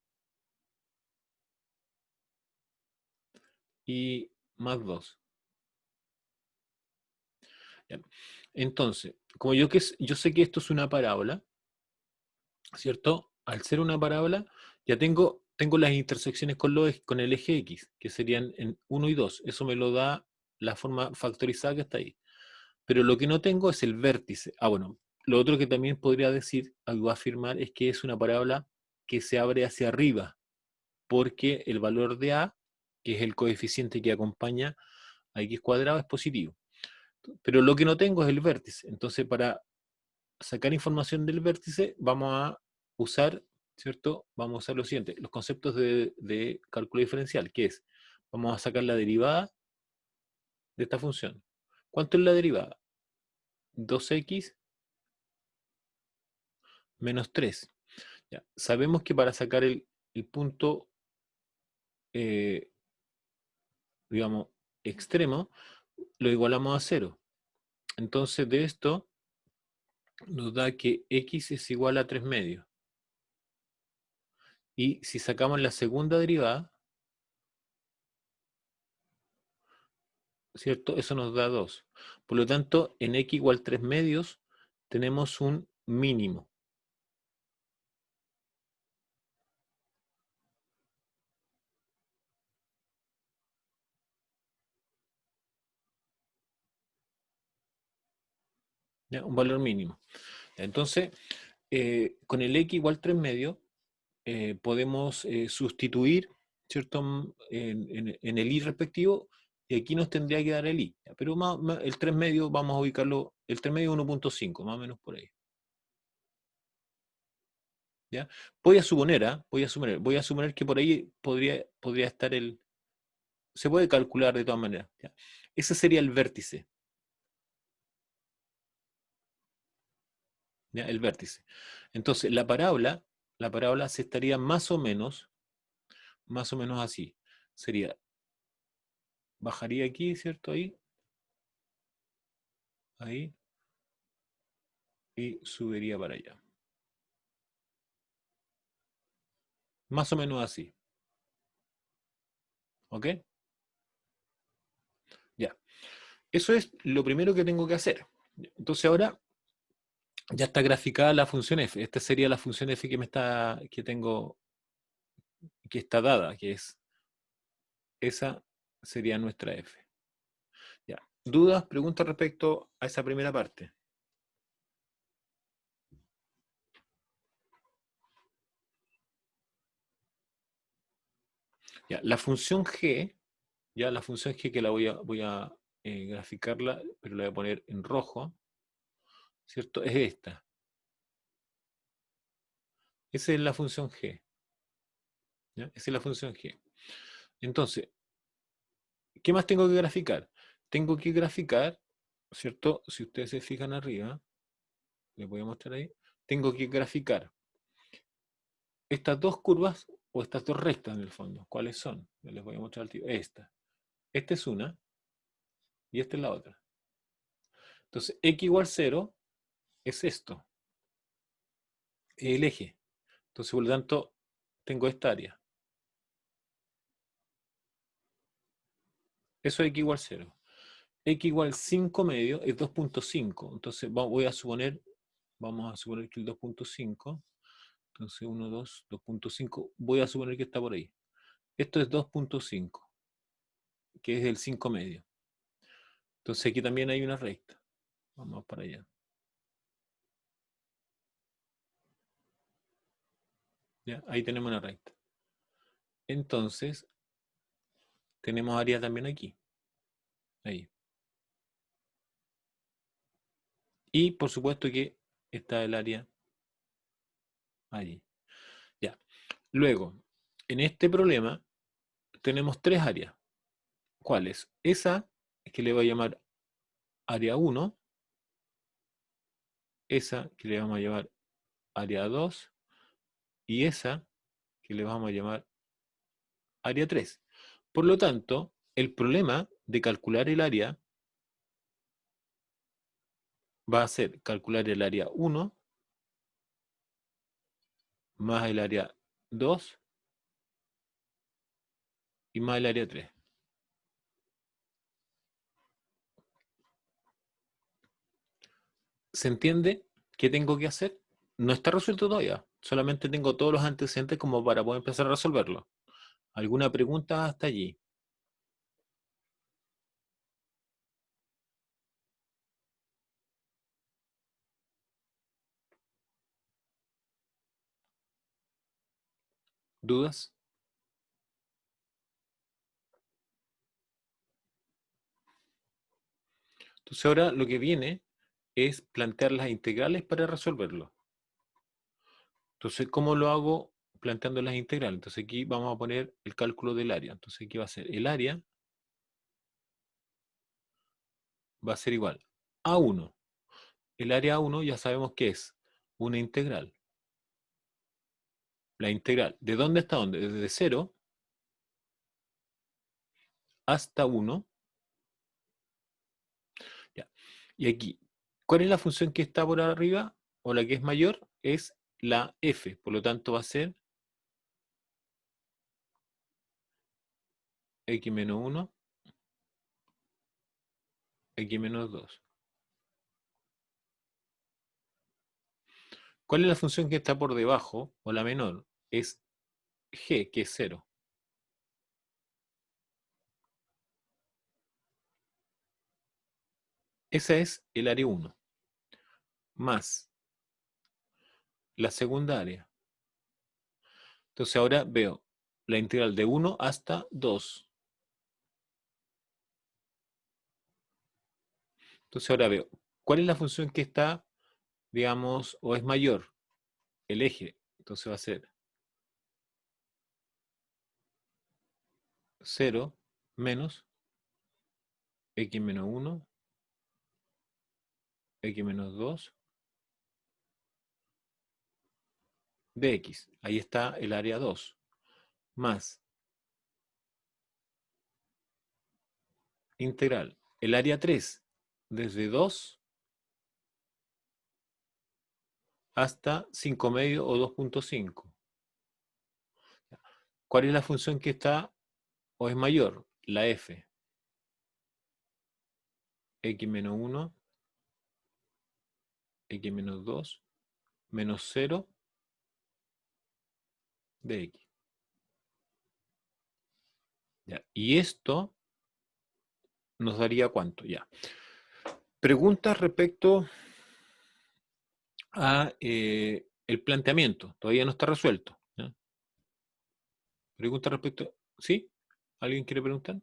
y más 2. ¿Ya? Entonces, como yo sé que esto es una parábola, ¿cierto? Al ser una parábola, ya tengo las intersecciones con el eje X, que serían en 1 y 2. Eso me lo da la forma factorizada que está ahí. Pero lo que no tengo es el vértice. Bueno, lo otro que también podría decir, algo a afirmar, es que es una parábola que se abre hacia arriba, porque el valor de A, que es el coeficiente que acompaña a X cuadrado, es positivo. Pero lo que no tengo es el vértice. Entonces, para sacar información del vértice, vamos a usar, ¿cierto? Vamos a usar lo siguiente, los conceptos de cálculo diferencial, que es, vamos a sacar la derivada de esta función. ¿Cuánto es la derivada? 2x menos 3. Ya. Sabemos que para sacar el punto, eh, digamos, extremo, lo igualamos a 0. Entonces, de esto nos da que x es igual a 3 medios. Y si sacamos la segunda derivada, ¿cierto? Eso nos da 2. Por lo tanto, en x igual 3 medios tenemos un mínimo. ¿Ya? Un valor mínimo. Entonces, con el x igual 3 medios, podemos sustituir, ¿cierto? En el y respectivo, y aquí nos tendría que dar el y. Pero el 3 medio vamos a ubicarlo, el 3 medio 1.5, más o menos por ahí. ¿Ya? Voy a suponer, voy a suponer que por ahí podría estar se puede calcular de todas maneras. ¿Ya? Ese sería el vértice. ¿ya? El vértice. Entonces, la parábola se estaría más o menos así. Sería, bajaría aquí, ¿cierto? Ahí, y subiría para allá. Más o menos así. ¿Ok? Ya. Eso es lo primero que tengo que hacer. Entonces ahora ya está graficada la función f. Esta sería la función f que está dada, que es esa sería nuestra f. Ya. ¿Dudas, preguntas respecto a esa primera parte? Ya, la función g, ya la función g que la voy a graficarla, pero la voy a poner en rojo, ¿cierto? Es esta. Esa es la función g. ¿Ya? Esa es la función g. Entonces, ¿qué más tengo que graficar? Tengo que graficar, ¿cierto? Si ustedes se fijan arriba, les voy a mostrar ahí, tengo que graficar estas dos curvas o estas dos rectas en el fondo. ¿Cuáles son? Les voy a mostrar al tío. Esta. Esta es una y esta es la otra. Entonces, x igual 0 es esto, el eje. Entonces, por lo tanto, tengo esta área. Eso es x igual 0. X igual 5 medio es 2.5. Entonces, vamos a suponer que el 2.5, entonces 1, 2, 2.5, voy a suponer que está por ahí. Esto es 2.5, que es el 5 medio. Entonces aquí también hay una recta. Vamos para allá. ¿Ya? Ahí tenemos una recta. Entonces, tenemos área también aquí. Ahí. Y por supuesto que está el área allí. Ya. Luego, en este problema tenemos tres áreas. ¿Cuáles? Esa que le voy a llamar área 1, esa que le vamos a llamar área 2 y esa que le vamos a llamar área 3. Por lo tanto, el problema de calcular el área va a ser calcular el área 1 más el área 2 y más el área 3. ¿Se entiende qué tengo que hacer? No está resuelto todavía. Solamente tengo todos los antecedentes como para poder empezar a resolverlo. ¿Alguna pregunta hasta allí? ¿Dudas? Entonces ahora lo que viene es plantear las integrales para resolverlo. Entonces, ¿cómo lo hago planteando las integrales? Entonces aquí vamos a poner el cálculo del área. Entonces aquí va a ser el área va a ser igual a 1. El área 1 ya sabemos que es una integral. La integral, ¿de dónde hasta dónde? Desde 0 hasta 1. Ya. Y aquí, ¿cuál es la función que está por arriba? O la que es mayor, es la f. Por lo tanto, va a ser x menos 1, x menos 2. ¿Cuál es la función que está por debajo, o la menor? Es g, que es 0. Esa es el área 1, más la segunda área. Entonces ahora veo la integral de 1 hasta 2. Entonces ahora veo, ¿cuál es la función que está, digamos, o es mayor? El eje. Entonces va a ser 0 menos x menos 1, x menos 2 de X. Ahí está el área 2. Más integral. El área 3, desde 2 hasta 5 medio o 2.5. ¿Cuál es la función que está o es mayor? La f. X menos 1, X menos 2, menos 0 de X. ¿Ya? Y esto nos daría ¿cuánto? Ya. Preguntas respecto a el planteamiento. Todavía no está resuelto. ¿Ya? Preguntas respecto... ¿Sí? ¿Alguien quiere preguntar?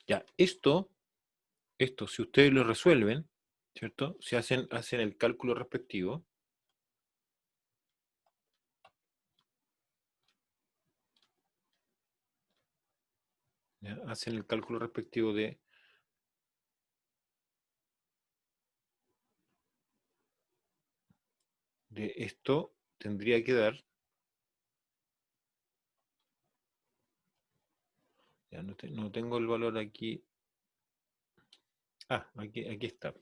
Ya, esto, si ustedes lo resuelven, ¿cierto? Si hacen el cálculo respectivo, ¿ya? Hacen el cálculo respectivo de esto, tendría que dar, ya no tengo el valor aquí. Ah, aquí está.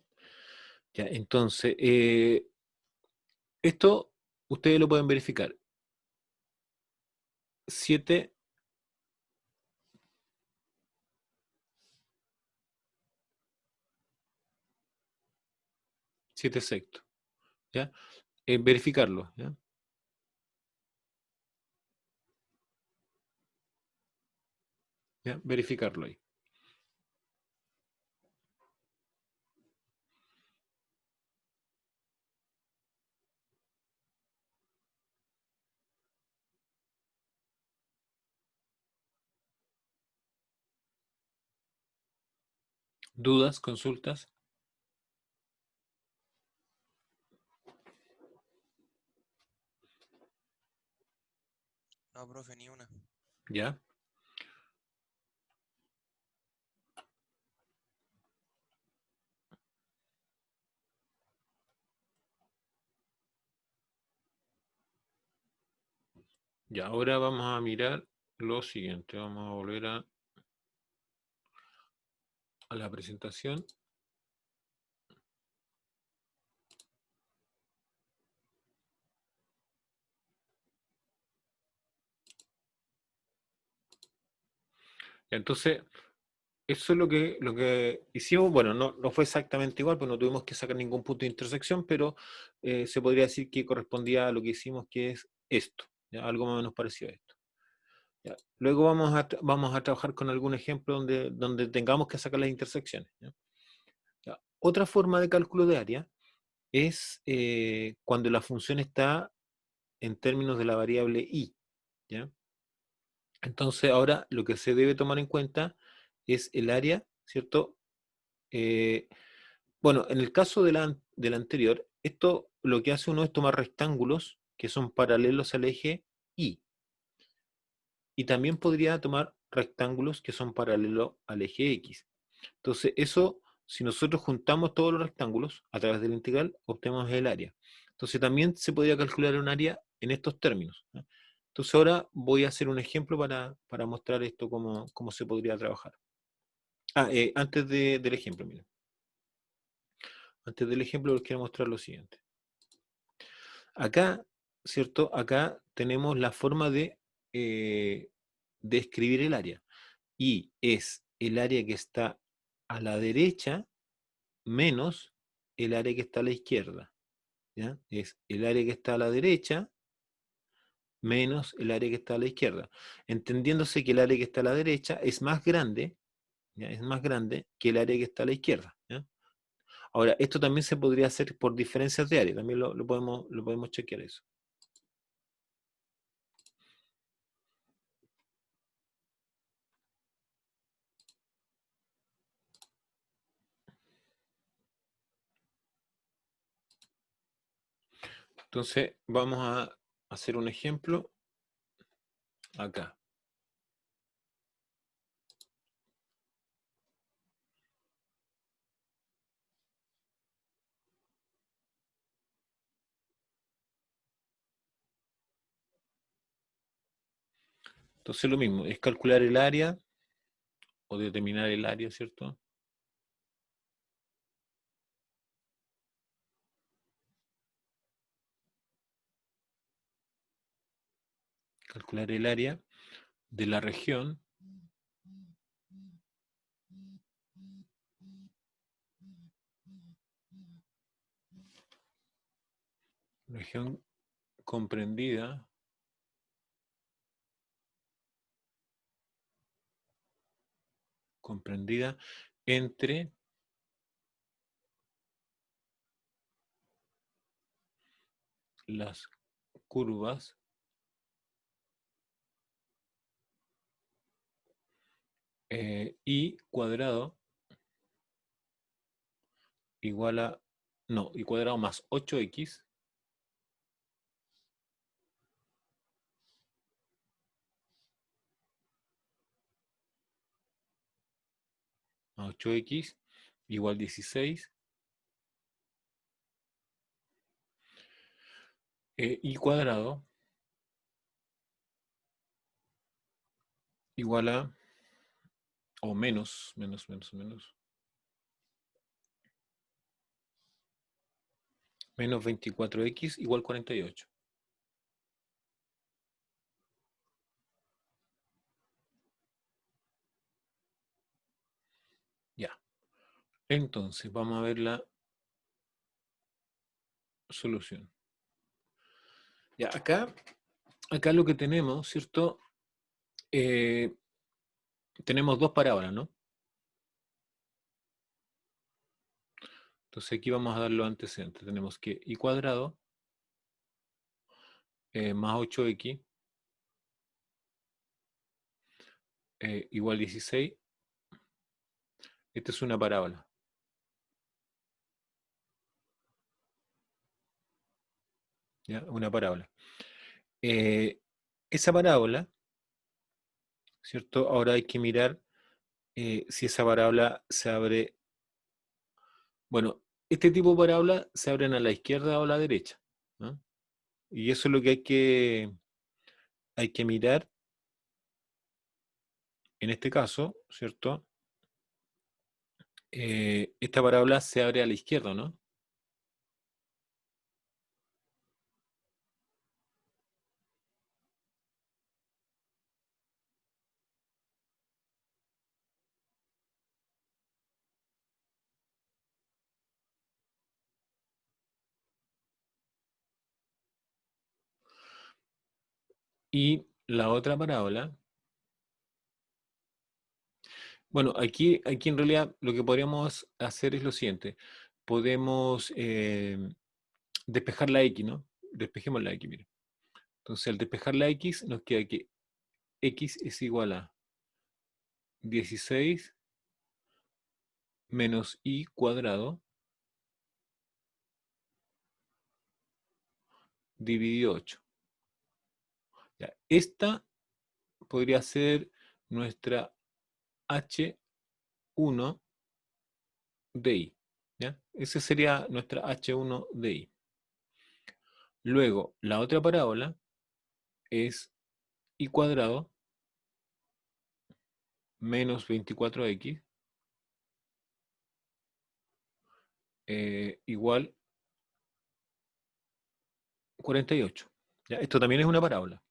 Ya, entonces, esto ustedes lo pueden verificar. 7 sextos, ¿ya? Verificarlo, ¿ya? ¿Ya? Verificarlo ahí. ¿Dudas, consultas? No, profe, ni una. ¿Ya? Ya, ahora vamos a mirar lo siguiente. Vamos a volver a la presentación. Entonces, eso es lo que hicimos. Bueno, no fue exactamente igual, pues no tuvimos que sacar ningún punto de intersección, pero se podría decir que correspondía a lo que hicimos, que es esto, ¿ya? Algo más o menos parecido a esto. ¿Ya? Luego vamos a trabajar con algún ejemplo donde tengamos que sacar las intersecciones. ¿Ya? ¿Ya? Otra forma de cálculo de área es cuando la función está en términos de la variable y. ¿Ya? Entonces, ahora lo que se debe tomar en cuenta es el área, ¿cierto? Eh, bueno, en el caso del anterior, esto lo que hace uno es tomar rectángulos que son paralelos al eje Y. Y también podría tomar rectángulos que son paralelos al eje X. Entonces, eso, si nosotros juntamos todos los rectángulos a través del integral, obtenemos el área. Entonces, también se podría calcular un área en estos términos, ¿no? Entonces, ahora voy a hacer un ejemplo para mostrar esto, cómo se podría trabajar. Antes del ejemplo, miren. Antes del ejemplo les quiero mostrar lo siguiente. Acá, ¿cierto? Acá tenemos la forma de escribir el área. Y es el área que está a la derecha menos el área que está a la izquierda. ¿Ya? Es el área que está a la derecha menos el área que está a la izquierda. Entendiéndose que el área que está a la derecha es más grande, ¿ya? Es más grande que el área que está a la izquierda. ¿Ya? Ahora, esto también se podría hacer por diferencias de área, también lo podemos chequear eso. Entonces, vamos a hacer un ejemplo acá. Entonces lo mismo, es calcular el área o determinar el área, ¿cierto? Calcular el área de la región comprendida entre las curvas y cuadrado igual a, no, y cuadrado más 8x más 8x igual 16 y cuadrado igual a, o menos 24x igual 48. Ya. Entonces, vamos a ver la solución. Ya, acá lo que tenemos, ¿cierto? Tenemos dos parábolas, ¿no? Entonces aquí vamos a dar los antecedentes. Tenemos que y cuadrado más 8x igual 16. Esta es una parábola. ¿Ya? Una parábola. Esa parábola, ¿cierto? Ahora hay que mirar si esa parábola se abre. Bueno, este tipo de parábola se abren a la izquierda o a la derecha, ¿no? Y eso es lo que hay que mirar en este caso, ¿cierto? Esta parábola se abre a la izquierda, ¿no? Y la otra parábola, bueno, aquí en realidad lo que podríamos hacer es lo siguiente. Podemos despejar la X, ¿no? Despejemos la X, mire. Entonces, al despejar la X, nos queda que X es igual a 16 menos Y cuadrado dividido 8. Ya, esta podría ser nuestra H1 de I. ¿Ya? Esa sería nuestra H1 de I. Luego, la otra parábola es Y cuadrado menos 24x igual 48. ¿Ya? Esto también es una parábola.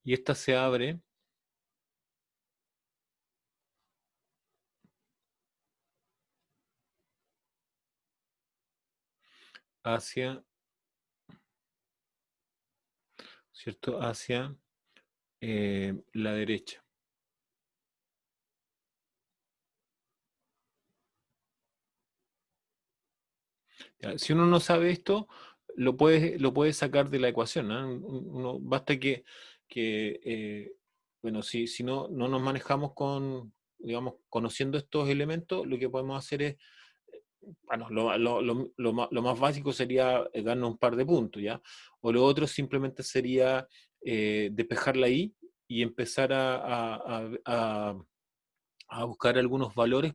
Y esta se abre hacia, ¿cierto? Hacia la derecha. ¿Ya? Si uno no sabe esto, lo puede sacar de la ecuación, ¿no? Basta que bueno, si no nos manejamos digamos, conociendo estos elementos, lo que podemos hacer es, bueno, lo más básico sería darnos un par de puntos, ¿ya? O lo otro simplemente sería despejarla ahí y empezar a buscar algunos valores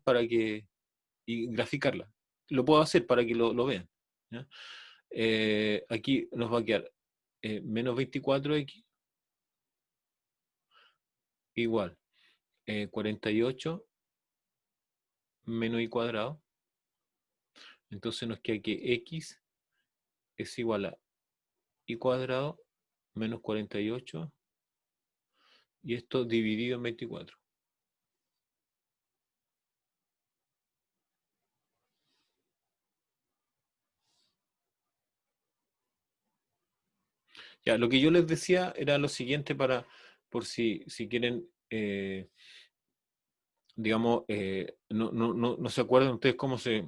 y graficarla. Lo puedo hacer para que lo vean. ¿ya? Aquí nos va a quedar menos 24x igual 48 menos y cuadrado. Entonces nos queda que x es igual a y cuadrado menos 48 y esto dividido en 24. Ya, lo que yo les decía era lo siguiente por si quieren, digamos, no se acuerdan ustedes cómo se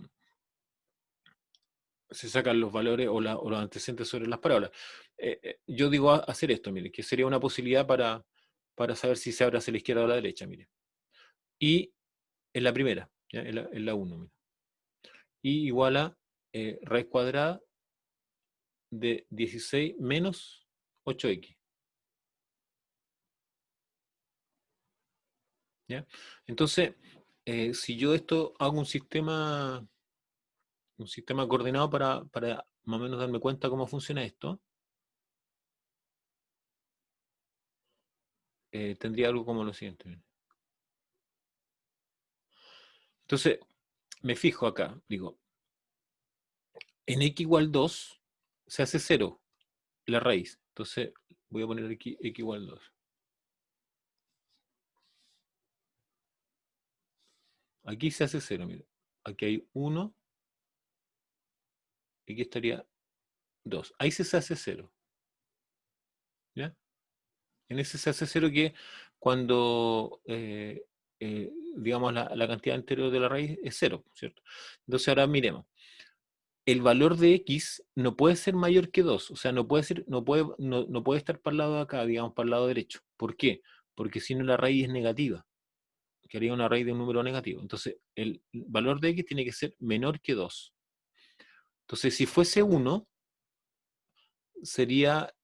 sacan los valores o los antecedentes sobre las parábolas. Yo digo hacer esto, mire, que sería una posibilidad para saber si se abre hacia la izquierda o a la derecha, mire. Y en la primera, ¿ya? En la 1, mire. Y igual a raíz cuadrada de 16 menos 8x. ¿Ya? Entonces, si yo esto hago un sistema coordinado para más o menos darme cuenta cómo funciona esto, tendría algo como lo siguiente. Entonces, me fijo acá, digo, en x igual 2 se hace 0, la raíz. Entonces, voy a poner aquí x igual 2. Aquí se hace 0, mira. Aquí hay 1, y aquí estaría 2. Ahí se hace 0. ¿Ya? En ese se hace 0 que cuando, digamos, la cantidad entera de la raíz es 0, ¿cierto? Entonces ahora miremos. El valor de x no puede ser mayor que 2, o sea, no puede estar para el lado de acá, digamos, para el lado derecho. ¿Por qué? Porque si no la raíz es negativa, que haría una raíz de un número negativo. Entonces, el valor de x tiene que ser menor que 2. Entonces, si fuese 1, sería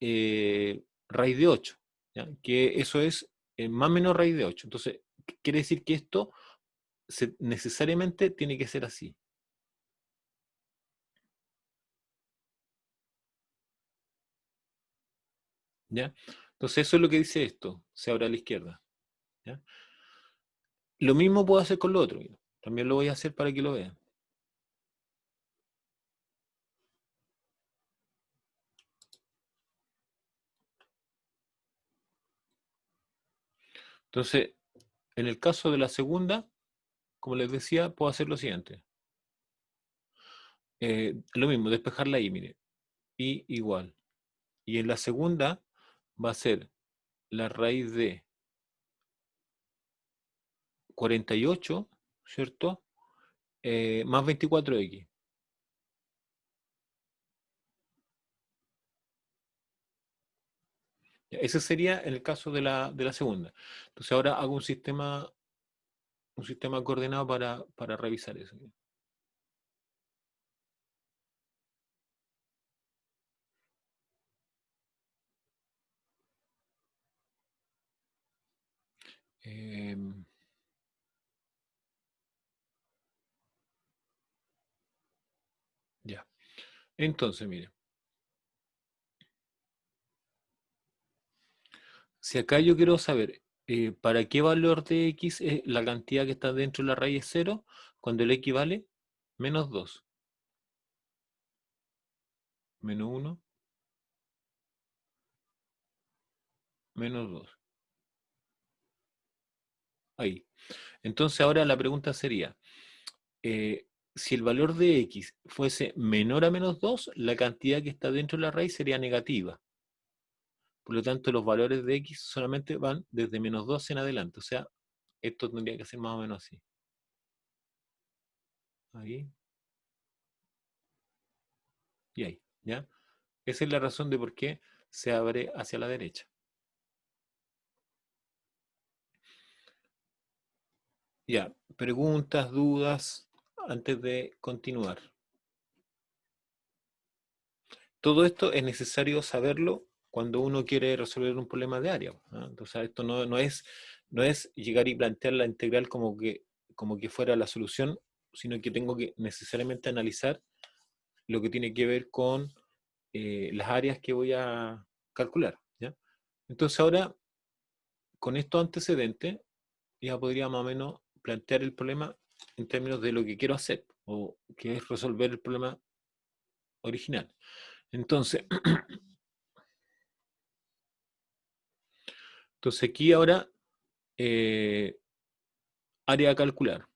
raíz de 8, ¿ya? Que eso es más o menos raíz de 8. Entonces, quiere decir que esto necesariamente tiene que ser así. ¿Ya? Entonces, eso es lo que dice esto, se abre a la izquierda. ¿Ya? Lo mismo puedo hacer con lo otro. Mira. También lo voy a hacer para que lo vean. Entonces, en el caso de la segunda, como les decía, puedo hacer lo siguiente. Lo mismo, despejarla ahí, mire. Y igual. Y en la segunda va a ser la raíz de 48, ¿cierto? Más 24x. Ese sería el caso de la segunda. Entonces ahora hago un sistema coordenado para revisar eso. Eh, ya. Entonces, mire. Si acá yo quiero saber para qué valor de x es la cantidad que está dentro de la raíz es 0, cuando el x vale menos 2, menos 1, menos 2. Ahí. Entonces ahora la pregunta sería, si el valor de x fuese menor a menos 2, la cantidad que está dentro de la raíz sería negativa. Por lo tanto, los valores de x solamente van desde menos 2 en adelante. O sea, esto tendría que ser más o menos así. Ahí y ahí. ¿Ya? Esa es la razón de por qué se abre hacia la derecha. Ya, preguntas, dudas, antes de continuar. Todo esto es necesario saberlo cuando uno quiere resolver un problema de área. ¿Ah? Entonces, esto no es llegar y plantear la integral como que fuera la solución, sino que tengo que necesariamente analizar lo que tiene que ver con las áreas que voy a calcular, ¿ya? Entonces ahora, con estos antecedentes, ya podría más o menos plantear el problema en términos de lo que quiero hacer, o que es resolver el problema original. Entonces, aquí ahora, área a calcular.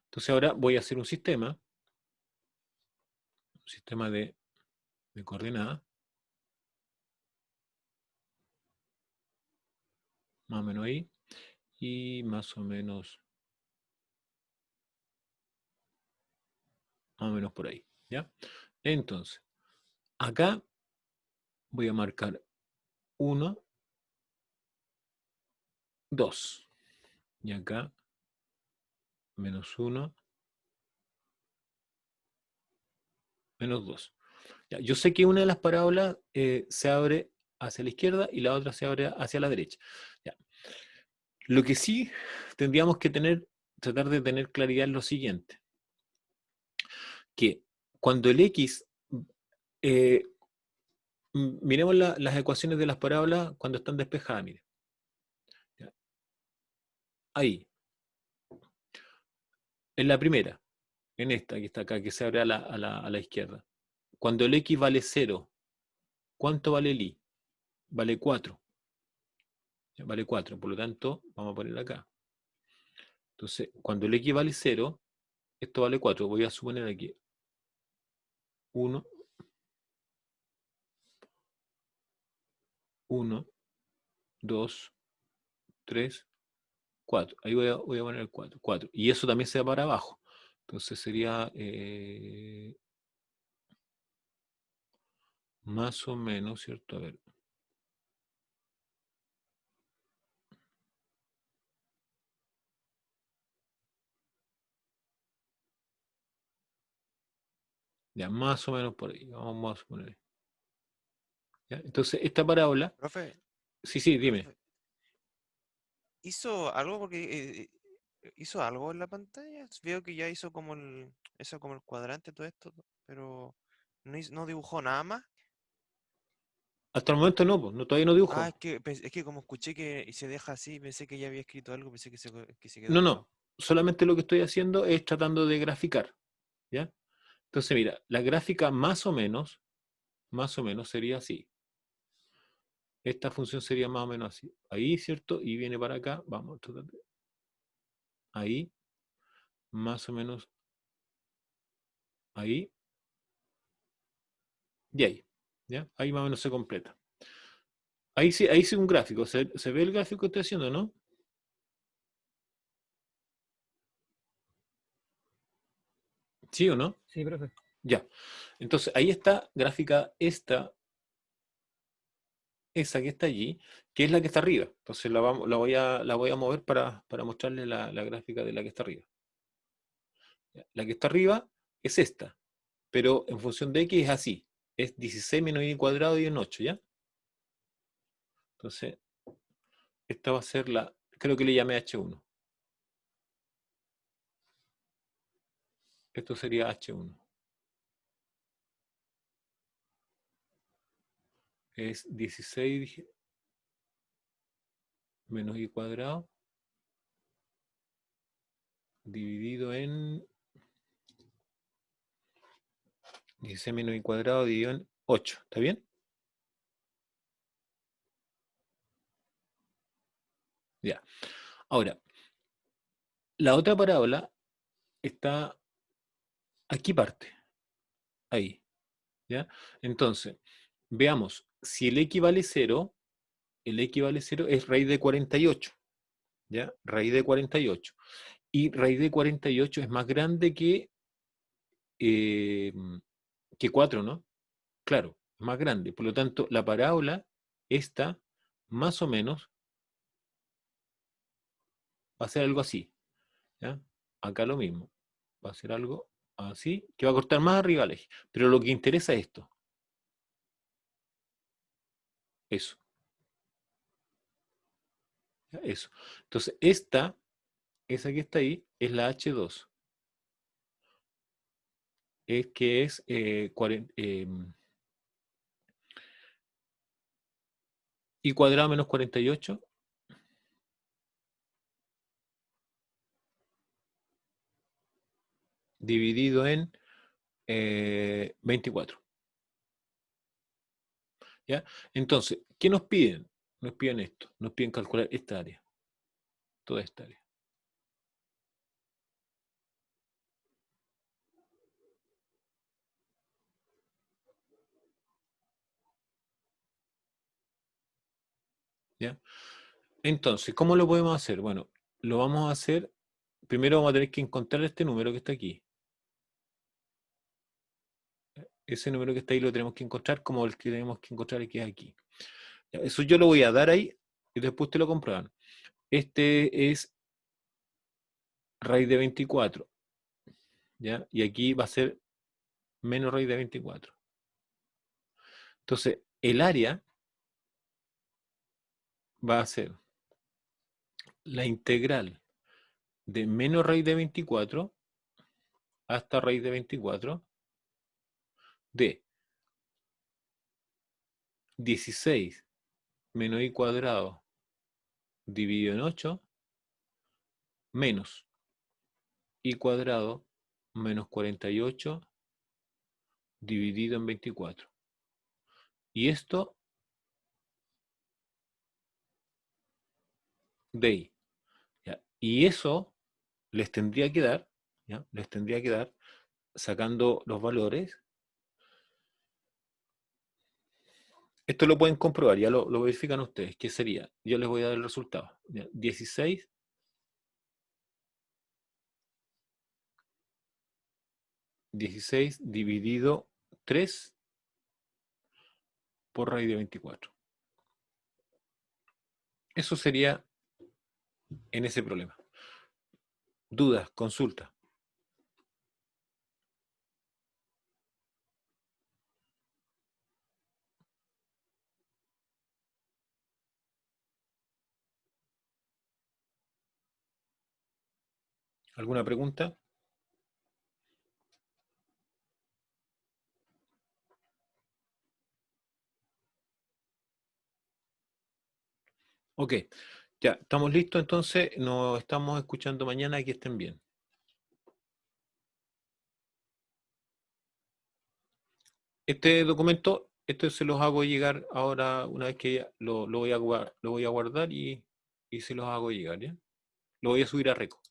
Entonces ahora voy a hacer un sistema de coordenadas, más o menos ahí, y más o menos por ahí, ¿ya? Entonces, acá voy a marcar 1, 2, y acá -1, -2. Ya, yo sé que una de las parábolas se abre hacia la izquierda y la otra se abre hacia la derecha. Ya. Lo que sí tendríamos que tratar de tener claridad en lo siguiente, que cuando el x, eh, miremos las ecuaciones de las parábolas cuando están despejadas, mire. Ya. Ahí, en la primera, en esta que está acá, que se abre a la izquierda. Cuando el x vale 0, ¿cuánto vale el y? Vale 4. Vale 4, por lo tanto, vamos a poner acá. Entonces, cuando el x vale 0, esto vale 4. Voy a suponer aquí 1, 1, 2, 3, 4. Ahí voy a poner el 4. 4. Y eso también se va para abajo. Entonces sería más o menos, ¿cierto? A ver. Ya, más o menos por ahí. Vamos a poner. ¿Ya? Entonces, esta parábola. Profe, Sí, dime. profe, ¿hizo algo? Porque hizo algo en la pantalla. Veo que ya hizo como eso como el cuadrante, todo esto, pero no dibujó nada más. Hasta el momento no, pues, no, todavía no Ah, dibujo. es que como escuché que se deja así, pensé que ya había escrito algo, pensé que se quedó No, pegado. no. Solamente lo que estoy haciendo es tratando de graficar. ¿Ya? Entonces, mira, la gráfica más o menos sería así. Esta función sería más o menos así. Ahí, ¿cierto? Y viene para acá. Vamos, ahí, más o menos ahí y ahí. ¿Ya? Ahí más o menos se completa. Ahí sí un gráfico. ¿Se ve el gráfico que estoy haciendo, no? ¿Sí o no? Sí, profe. Ya. Entonces, ahí está gráfica esa que está allí, que es la que está arriba. Entonces la voy a mover para mostrarle la gráfica de la que está arriba. La que está arriba es esta, pero en función de x es así. Es 16 menos y cuadrado y un 8, ¿ya? Entonces, esta va a ser creo que le llamé H1. Esto sería H1. Es 16 menos y cuadrado dividido en 16 menos y cuadrado dividido en 8. ¿Está bien? Ya. Ahora, la otra parábola está aquí parte. Ahí. ¿Ya? Entonces, veamos, si el x vale 0, el x vale 0 es raíz de 48. ¿Ya? Raíz de 48. Y raíz de 48 es más grande eh, que 4, ¿no? Claro, es más grande. Por lo tanto, la parábola, esta, más o menos, va a ser algo así. ¿Ya? Acá lo mismo. Va a ser algo así, que va a cortar más arriba al eje. Pero lo que interesa es esto. Eso. ¿Ya? Eso. Entonces, esa que está ahí, es la H2. Es que es y cuadrado menos 48 dividido en 24. ¿Ya? Entonces, ¿qué nos piden? Nos piden esto, nos piden calcular esta área, toda esta área. ¿Ya? Entonces, ¿cómo lo podemos hacer? Bueno, lo vamos a hacer, primero vamos a tener que encontrar este número que está aquí. Ese número que está ahí lo tenemos que encontrar como el que tenemos que encontrar que es aquí. Ya, eso yo lo voy a dar ahí y después te lo comprueban. Este es raíz de 24. ¿Ya? Y aquí va a ser menos raíz de 24. Entonces, el área va a ser la integral de menos raíz de 24 hasta raíz de 24 de 16 menos i cuadrado dividido en 8 menos i cuadrado menos 48 dividido en 24. Y esto de ahí. ¿Ya? Y eso les tendría que dar, ¿ya? Les tendría que dar, sacando los valores. Esto lo pueden comprobar, ya lo verifican ustedes. ¿Qué sería? Yo les voy a dar el resultado. ¿Ya? 16 dividido 3 por raíz de 24. Eso sería en ese problema. Dudas, consulta. ¿Alguna pregunta? Ok, ya, estamos listos entonces, nos estamos escuchando mañana, que estén bien. Este documento, se los hago llegar ahora, una vez que lo voy a guardar y se los hago llegar, ¿ya? Lo voy a subir a Reco.